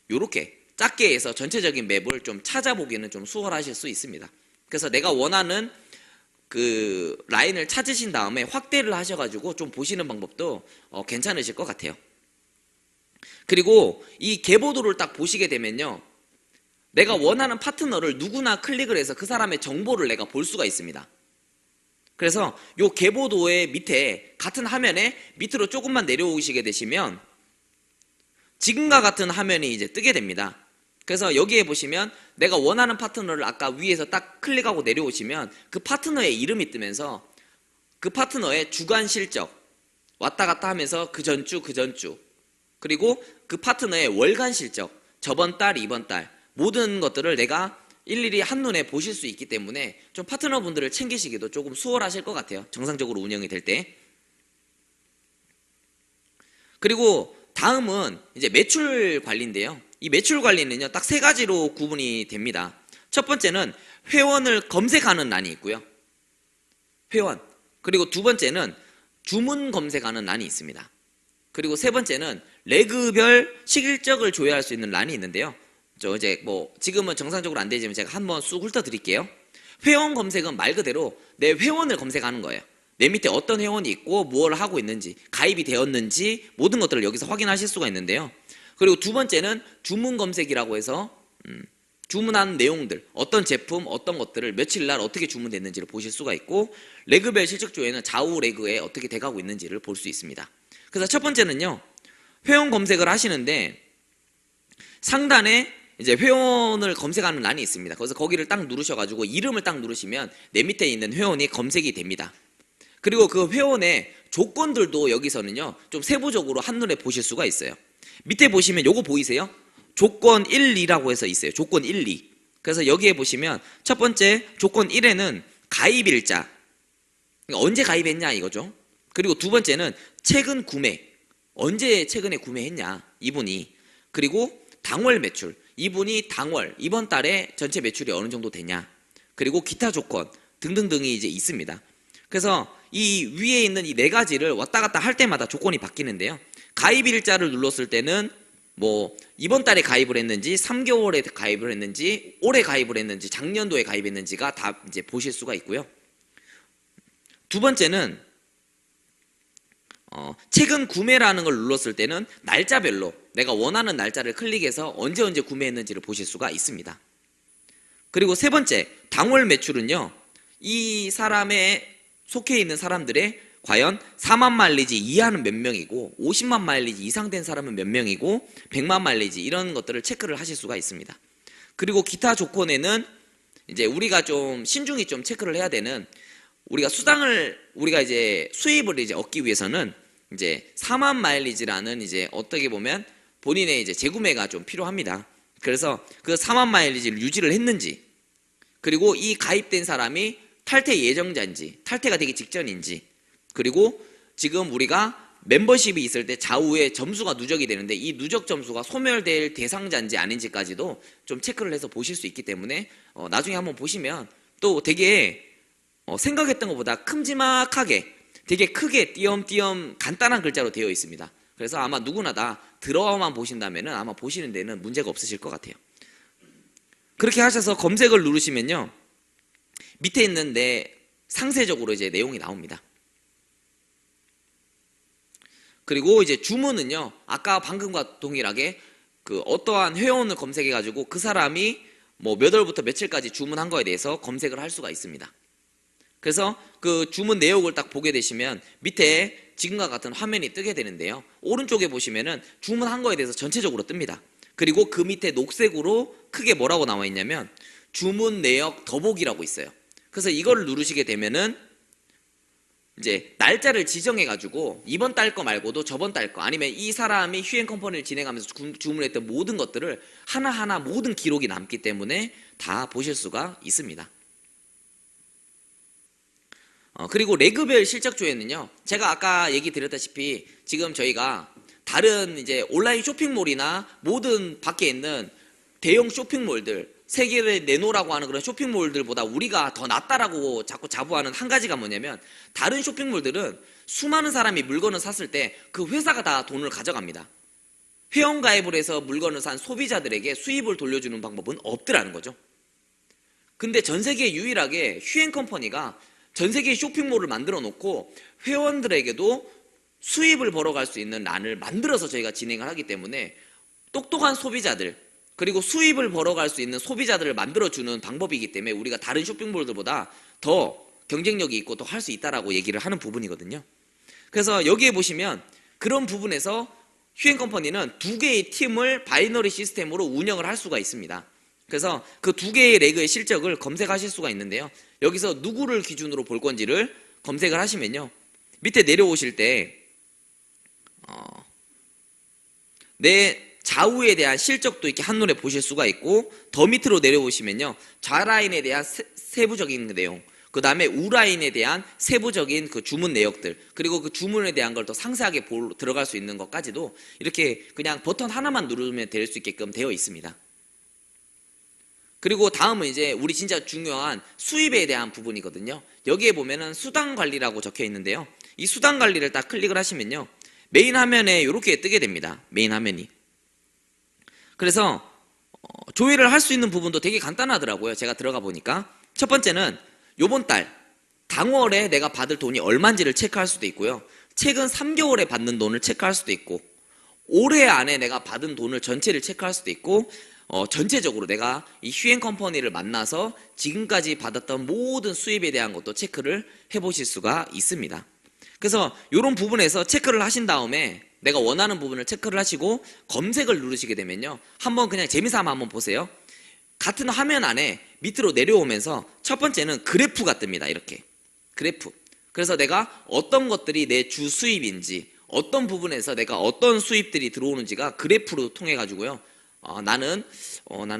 이렇게 작게 해서 전체적인 맵을 좀 찾아보기는 좀 수월하실 수 있습니다. 그래서 내가 원하는 그 라인을 찾으신 다음에 확대를 하셔가지고 좀 보시는 방법도 괜찮으실 것 같아요. 그리고 이 계보도를 딱 보시게 되면요 내가 원하는 파트너를 누구나 클릭을 해서 그 사람의 정보를 내가 볼 수가 있습니다. 그래서 이 계보도의 밑에 같은 화면에 밑으로 조금만 내려오시게 되시면 지금과 같은 화면이 이제 뜨게 됩니다. 그래서 여기에 보시면 내가 원하는 파트너를 아까 위에서 딱 클릭하고 내려오시면 그 파트너의 이름이 뜨면서 그 파트너의 주간 실적 왔다 갔다 하면서 그 전주 그리고 그 파트너의 월간 실적 저번 달 이번 달 모든 것들을 내가 일일이 한눈에 보실 수 있기 때문에 좀 파트너분들을 챙기시기도 조금 수월하실 것 같아요. 정상적으로 운영이 될 때. 그리고 다음은 이제 매출 관리인데요. 이 매출 관리는요, 딱 세 가지로 구분이 됩니다. 첫 번째는 회원을 검색하는 란이 있고요. 회원. 그리고 두 번째는 주문 검색하는 란이 있습니다. 그리고 세 번째는 레그별 실적을 조회할 수 있는 란이 있는데요. 저 이제 뭐 지금은 정상적으로 안 되지만 제가 한번 쑥 훑어드릴게요. 회원 검색은 말 그대로 내 회원을 검색하는 거예요. 내 밑에 어떤 회원이 있고 뭘 하고 있는지, 가입이 되었는지 모든 것들을 여기서 확인하실 수가 있는데요. 그리고 두 번째는 주문 검색이라고 해서 주문한 내용들, 어떤 제품, 어떤 것들을 며칠 날 어떻게 주문됐는지를 보실 수가 있고, 레그별 실적 조회는 좌우 레그에 어떻게 돼가고 있는지를 볼 수 있습니다. 그래서 첫 번째는요, 회원 검색을 하시는데 상단에 이제 회원을 검색하는 란이 있습니다. 그래서 거기를 딱 누르셔가지고 이름을 딱 누르시면 내 밑에 있는 회원이 검색이 됩니다. 그리고 그 회원의 조건들도 여기서는요, 좀 세부적으로 한눈에 보실 수가 있어요. 밑에 보시면 요거 보이세요? 조건 1, 2라고 해서 있어요. 조건 1, 2. 그래서 여기에 보시면 첫 번째 조건 1에는 가입일자, 그러니까 언제 가입했냐 이거죠. 그리고 두 번째는 최근 구매, 언제 최근에 구매했냐 이분이. 그리고 당월 매출, 이분이 당월 이번 달에 전체 매출이 어느 정도 되냐. 그리고 기타 조건 등등등이 이제 있습니다. 그래서 이 위에 있는 이 네 가지를 왔다 갔다 할 때마다 조건이 바뀌는데요. 가입일자를 눌렀을 때는 뭐 이번 달에 가입을 했는지, 3개월에 가입을 했는지, 올해 가입을 했는지, 작년도에 가입했는지가 다 이제 보실 수가 있고요. 두 번째는 최근 구매라는 걸 눌렀을 때는 날짜별로 내가 원하는 날짜를 클릭해서 언제 구매했는지를 보실 수가 있습니다. 그리고 세 번째, 당월 매출은요, 이 사람의 속해 있는 사람들의 과연 4만 마일리지 이하는 몇 명이고, 50만 마일리지 이상 된 사람은 몇 명이고, 100만 마일리지 이런 것들을 체크를 하실 수가 있습니다. 그리고 기타 조건에는 이제 우리가 좀 신중히 좀 체크를 해야 되는, 우리가 이제 수입을 이제 얻기 위해서는 이제 4만 마일리지라는 이제 어떻게 보면 본인의 이제 재구매가 좀 필요합니다. 그래서 그 4만 마일리지를 유지를 했는지, 그리고 이 가입된 사람이 탈퇴 예정자인지, 탈퇴가 되기 직전인지, 그리고 지금 우리가 멤버십이 있을 때 좌우에 점수가 누적이 되는데 이 누적 점수가 소멸될 대상자인지 아닌지까지도 좀 체크를 해서 보실 수 있기 때문에 나중에 한번 보시면 또 되게 생각했던 것보다 큼지막하게 되게 크게 띄엄띄엄 간단한 글자로 되어 있습니다. 그래서 아마 누구나 다 들어만 보신다면 아마 보시는 데는 문제가 없으실 것 같아요. 그렇게 하셔서 검색을 누르시면요, 밑에 있는 상세적으로 이제 내용이 나옵니다. 그리고 이제 주문은요, 아까 방금과 동일하게 그 어떠한 회원을 검색해가지고 그 사람이 뭐 몇 월부터 며칠까지 주문한 거에 대해서 검색을 할 수가 있습니다. 그래서 그 주문 내역을 딱 보게 되시면 밑에 지금과 같은 화면이 뜨게 되는데요. 오른쪽에 보시면은 주문한 거에 대해서 전체적으로 뜹니다. 그리고 그 밑에 녹색으로 크게 뭐라고 나와 있냐면 주문 내역 더보기라고 있어요. 그래서 이걸 누르시게 되면은 이제 날짜를 지정해가지고 이번 달 거 말고도 저번 달 거, 아니면 이 사람이 휴행 컴퍼니를 진행하면서 주문했던 모든 것들을 하나하나 모든 기록이 남기 때문에 다 보실 수가 있습니다. 그리고 레그별 실적 조회는요, 제가 아까 얘기 드렸다시피 지금 저희가 다른 이제 온라인 쇼핑몰이나 모든 밖에 있는 대형 쇼핑몰들, 세계를 내놓으라고 하는 그런 쇼핑몰들보다 우리가 더 낫다라고 자꾸 자부하는 한 가지가 뭐냐면, 다른 쇼핑몰들은 수많은 사람이 물건을 샀을 때 그 회사가 다 돈을 가져갑니다. 회원가입을 해서 물건을 산 소비자들에게 수입을 돌려주는 방법은 없더라는 거죠. 근데 전 세계 유일하게 휴행 컴퍼니가 전 세계 쇼핑몰을 만들어 놓고 회원들에게도 수입을 벌어갈 수 있는 란을 만들어서 저희가 진행을 하기 때문에 똑똑한 소비자들, 그리고 수입을 벌어갈 수 있는 소비자들을 만들어주는 방법이기 때문에 우리가 다른 쇼핑몰들보다 더 경쟁력이 있고 더 할 수 있다라고 얘기를 하는 부분이거든요. 그래서 여기에 보시면 그런 부분에서 휴행 컴퍼니는 두 개의 팀을 바이너리 시스템으로 운영을 할 수가 있습니다. 그래서 그 두 개의 레그의 실적을 검색하실 수가 있는데요. 여기서 누구를 기준으로 볼 건지를 검색을 하시면요, 밑에 내려오실 때 내 좌우에 대한 실적도 이렇게 한눈에 보실 수가 있고, 더 밑으로 내려오시면요, 좌라인에 대한 세부적인 내용, 그 다음에 우라인에 대한 세부적인 그 주문 내역들, 그리고 그 주문에 대한 걸 더 상세하게 들어갈 수 있는 것까지도 이렇게 그냥 버튼 하나만 누르면 될 수 있게끔 되어 있습니다. 그리고 다음은 이제 우리 진짜 중요한 수입에 대한 부분이거든요. 여기에 보면은 수당 관리라고 적혀 있는데요. 이 수당 관리를 딱 클릭을 하시면요, 메인 화면에 이렇게 뜨게 됩니다. 메인 화면이. 그래서 조회를 할 수 있는 부분도 되게 간단하더라고요. 제가 들어가 보니까. 첫 번째는 요번 달 당월에 내가 받을 돈이 얼마인지를 체크할 수도 있고요. 최근 3개월에 받는 돈을 체크할 수도 있고, 올해 안에 내가 받은 돈을 전체를 체크할 수도 있고, 전체적으로 내가 이 휴행 컴퍼니를 만나서 지금까지 받았던 모든 수입에 대한 것도 체크를 해보실 수가 있습니다. 그래서 이런 부분에서 체크를 하신 다음에 내가 원하는 부분을 체크를 하시고 검색을 누르시게 되면요, 한번 그냥 재미삼아 한번 보세요. 같은 화면 안에 밑으로 내려오면서 첫 번째는 그래프가 뜹니다. 이렇게 그래프. 그래서 내가 어떤 것들이 내 주 수입인지, 어떤 부분에서 내가 어떤 수입들이 들어오는지가 그래프로 통해 가지고요, 나는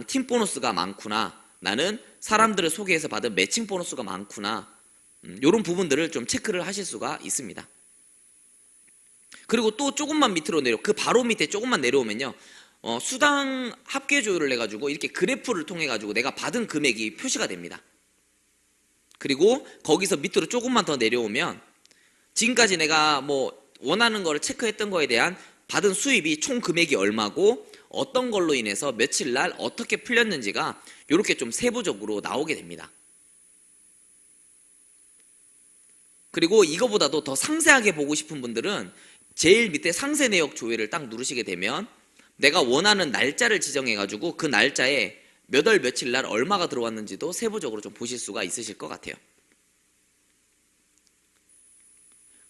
팀 보너스가 많구나, 나는 사람들을 소개해서 받은 매칭 보너스가 많구나, 이런 부분들을 좀 체크를 하실 수가 있습니다. 그리고 또 조금만 밑으로 그 바로 밑에 조금만 내려오면요, 수당 합계 조율을 해가지고 이렇게 그래프를 통해 가지고 내가 받은 금액이 표시가 됩니다. 그리고 거기서 밑으로 조금만 더 내려오면 지금까지 내가 뭐 원하는 거를 체크했던 거에 대한 받은 수입이 총 금액이 얼마고, 어떤 걸로 인해서 며칠 날 어떻게 풀렸는지가 이렇게 좀 세부적으로 나오게 됩니다. 그리고 이거보다도 더 상세하게 보고 싶은 분들은 제일 밑에 상세 내역 조회를 딱 누르시게 되면 내가 원하는 날짜를 지정해 가지고 그 날짜에 몇 월 며칠 날 얼마가 들어왔는지도 세부적으로 좀 보실 수가 있으실 것 같아요.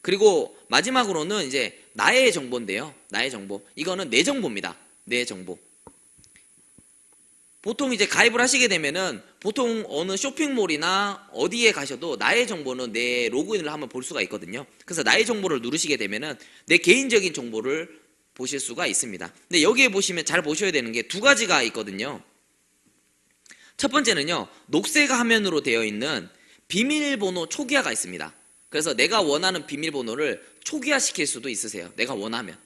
그리고 마지막으로는 이제 나의 정보인데요. 나의 정보. 이거는 내 정보입니다. 내 정보. 보통 이제 가입을 하시게 되면은 보통 어느 쇼핑몰이나 어디에 가셔도 나의 정보는 내 로그인을 한번 볼 수가 있거든요. 그래서 나의 정보를 누르시게 되면은 내 개인적인 정보를 보실 수가 있습니다. 근데 여기에 보시면 잘 보셔야 되는 게 두 가지가 있거든요. 첫 번째는요, 녹색 화면으로 되어 있는 비밀번호 초기화가 있습니다. 그래서 내가 원하는 비밀번호를 초기화 시킬 수도 있으세요. 내가 원하면.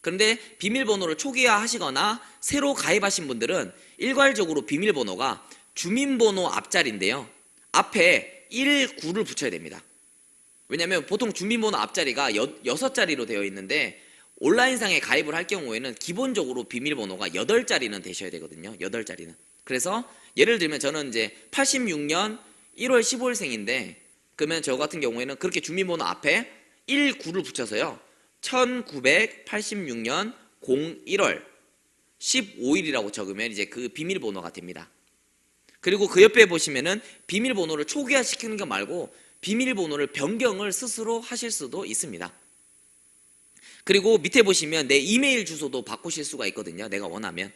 그런데 비밀번호를 초기화 하시거나 새로 가입하신 분들은 일괄적으로 비밀번호가 주민번호 앞자리인데요, 앞에 19를 붙여야 됩니다. 왜냐하면 보통 주민번호 앞자리가 6자리로 되어 있는데 온라인상에 가입을 할 경우에는 기본적으로 비밀번호가 8자리는 되셔야 되거든요. 8자리는. 그래서 예를 들면 저는 이제 86년 1월 15일생인데 그러면 저 같은 경우에는 그렇게 주민번호 앞에 19를 붙여서요, 1986년 01월 15일이라고 적으면 이제 그 비밀번호가 됩니다. 그리고 그 옆에 보시면은 비밀번호를 초기화 시키는 거 말고 비밀번호를 변경을 스스로 하실 수도 있습니다. 그리고 밑에 보시면 내 이메일 주소도 바꾸실 수가 있거든요. 내가 원하면.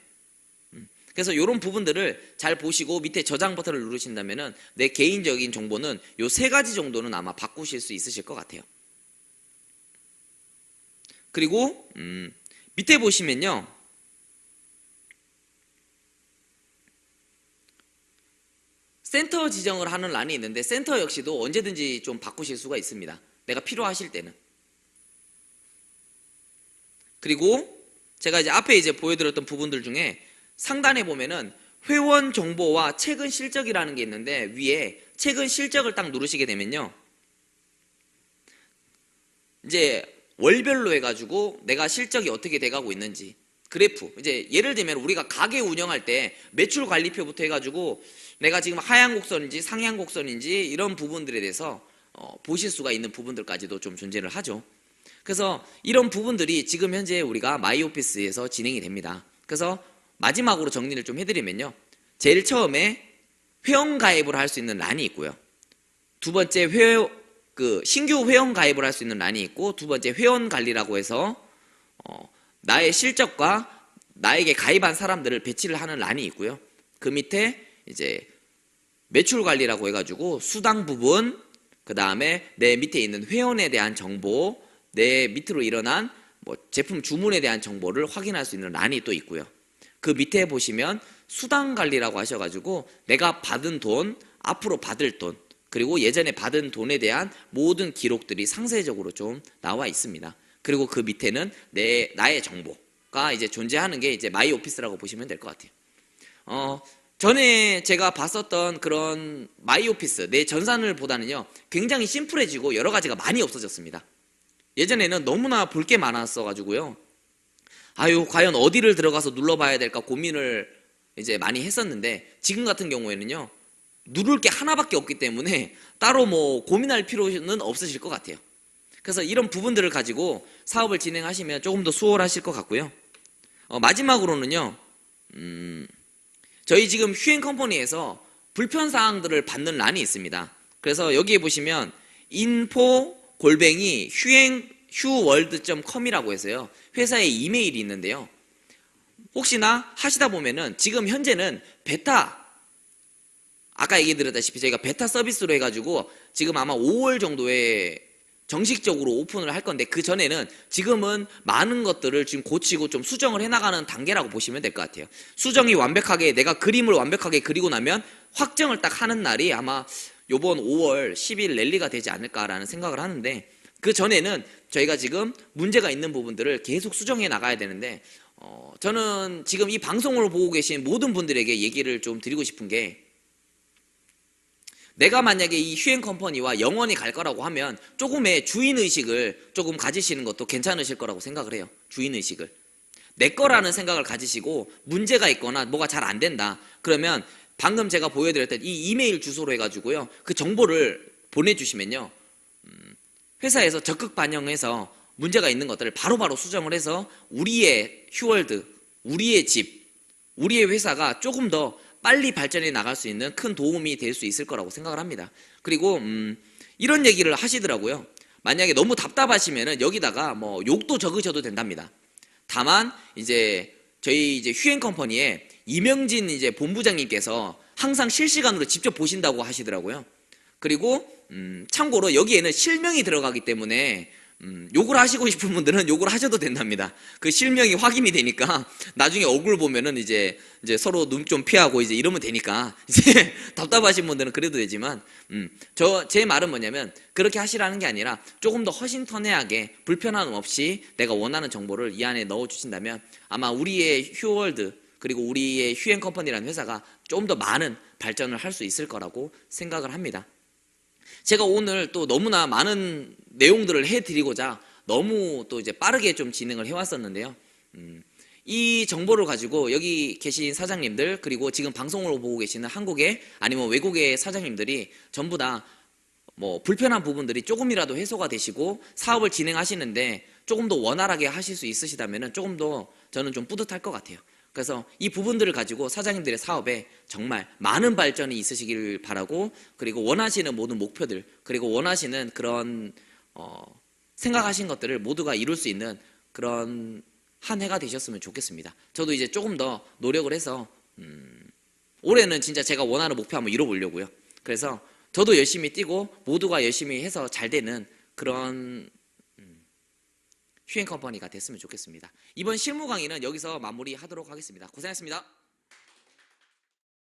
그래서 이런 부분들을 잘 보시고 밑에 저장 버튼을 누르신다면은 내 개인적인 정보는 요 3가지 정도는 아마 바꾸실 수 있으실 것 같아요. 그리고 밑에 보시면요, 센터 지정을 하는 란이 있는데 센터 역시도 언제든지 좀 바꾸실 수가 있습니다. 내가 필요하실 때는. 그리고 제가 이제 앞에 이제 보여드렸던 부분들 중에 상단에 보면은 회원 정보와 최근 실적이라는 게 있는데 위에 최근 실적을 딱 누르시게 되면요, 이제 월별로 해가지고 내가 실적이 어떻게 돼가고 있는지 그래프, 이제 예를 들면 우리가 가게 운영할 때 매출 관리표부터 해가지고 내가 지금 하향 곡선인지 상향 곡선인지 이런 부분들에 대해서 보실 수가 있는 부분들까지도 좀 존재를 하죠. 그래서 이런 부분들이 지금 현재 우리가 마이오피스에서 진행이 됩니다. 그래서 마지막으로 정리를 좀 해드리면요, 제일 처음에 회원 가입을 할 수 있는 란이 있고요, 두 번째 신규 회원 가입을 할 수 있는 란이 있고, 두 번째 회원 관리라고 해서 나의 실적과 나에게 가입한 사람들을 배치를 하는 란이 있고요, 그 밑에 이제 매출 관리라고 해가지고 수당 부분, 그 다음에 내 밑에 있는 회원에 대한 정보, 내 밑으로 일어난 뭐 제품 주문에 대한 정보를 확인할 수 있는 란이 또 있고요. 그 밑에 보시면 수당 관리라고 하셔가지고 내가 받은 돈, 앞으로 받을 돈, 그리고 예전에 받은 돈에 대한 모든 기록들이 상세적으로 좀 나와 있습니다. 그리고 그 밑에는 나의 정보가 이제 존재하는 게 이제 마이 오피스라고 보시면 될 것 같아요. 전에 제가 봤었던 그런 마이 오피스, 내 전산을 보다는요, 굉장히 심플해지고 여러 가지가 많이 없어졌습니다. 예전에는 너무나 볼 게 많았어가지고요. 과연 어디를 들어가서 눌러봐야 될까 고민을 이제 많이 했었는데, 지금 같은 경우에는요, 누를 게 하나밖에 없기 때문에 따로 뭐 고민할 필요는 없으실 것 같아요. 그래서 이런 부분들을 가지고 사업을 진행하시면 조금 더 수월하실 것 같고요. 마지막으로는요, 저희 지금 휴행 컴퍼니에서 불편 사항들을 받는 란이 있습니다. 그래서 여기에 보시면 휴월드.com이라고 해서요, 회사의 이메일이 있는데요. 혹시나 하시다 보면은 지금 현재는 베타, 아까 얘기 드렸다시피 저희가 베타 서비스로 해가지고 지금 아마 5월 정도에 정식적으로 오픈을 할 건데, 그 전에는 지금은 많은 것들을 지금 고치고 좀 수정을 해나가는 단계라고 보시면 될 것 같아요. 수정이 완벽하게, 내가 그림을 완벽하게 그리고 나면 확정을 딱 하는 날이 아마 요번 5월 10일 랠리가 되지 않을까라는 생각을 하는데, 그 전에는 저희가 지금 문제가 있는 부분들을 계속 수정해 나가야 되는데, 저는 지금 이 방송을 보고 계신 모든 분들에게 얘기를 좀 드리고 싶은 게, 내가 만약에 이 휴행 컴퍼니와 영원히 갈 거라고 하면 조금의 주인의식을 조금 가지시는 것도 괜찮으실 거라고 생각을 해요. 주인의식을. 내 거라는 생각을 가지시고, 문제가 있거나 뭐가 잘 안 된다 그러면 방금 제가 보여드렸던 이 이메일 주소로 해가지고요, 그 정보를 보내주시면요, 회사에서 적극 반영해서 문제가 있는 것들을 바로바로 수정을 해서 우리의 휴월드, 우리의 집, 우리의 회사가 조금 더 빨리 발전해 나갈 수 있는 큰 도움이 될 수 있을 거라고 생각을 합니다. 그리고 이런 얘기를 하시더라고요. 만약에 너무 답답하시면은 여기다가 뭐 욕도 적으셔도 된답니다. 다만 이제 저희 이제 휴행 컴퍼니에 이명진 이제 본부장님께서 항상 실시간으로 직접 보신다고 하시더라고요. 그리고 참고로 여기에는 실명이 들어가기 때문에 욕을 하시고 싶은 분들은 욕을 하셔도 된답니다. 그 실명이 확인이 되니까 나중에 얼굴 보면은 이제 서로 눈 좀 피하고 이제 이러면 되니까 이제 답답하신 분들은 그래도 되지만, 제 말은 뭐냐면 그렇게 하시라는 게 아니라 조금 더 허심탄회하게 불편함 없이 내가 원하는 정보를 이 안에 넣어 주신다면 아마 우리의 휴월드, 그리고 우리의 휴행 컴퍼니라는 회사가 좀 더 많은 발전을 할 수 있을 거라고 생각을 합니다. 제가 오늘 또 너무나 많은 내용들을 해드리고자 너무 또 이제 빠르게 좀 진행을 해왔었는데요. 이 정보를 가지고 여기 계신 사장님들, 그리고 지금 방송을 보고 계시는 한국의 아니면 외국의 사장님들이 전부 다 뭐 불편한 부분들이 조금이라도 해소가 되시고 사업을 진행하시는데 조금 더 원활하게 하실 수 있으시다면 조금 더 저는 좀 뿌듯할 것 같아요. 그래서 이 부분들을 가지고 사장님들의 사업에 정말 많은 발전이 있으시길 바라고, 그리고 원하시는 모든 목표들, 그리고 원하시는 그런 생각하신 것들을 모두가 이룰 수 있는 그런 한 해가 되셨으면 좋겠습니다. 저도 이제 조금 더 노력을 해서 올해는 진짜 제가 원하는 목표 한번 이뤄보려고요. 그래서 저도 열심히 뛰고 모두가 열심히 해서 잘 되는 그런 휴행 컴퍼니가 됐으면 좋겠습니다. 이번 실무 강의는 여기서 마무리하도록 하겠습니다. 고생하셨습니다.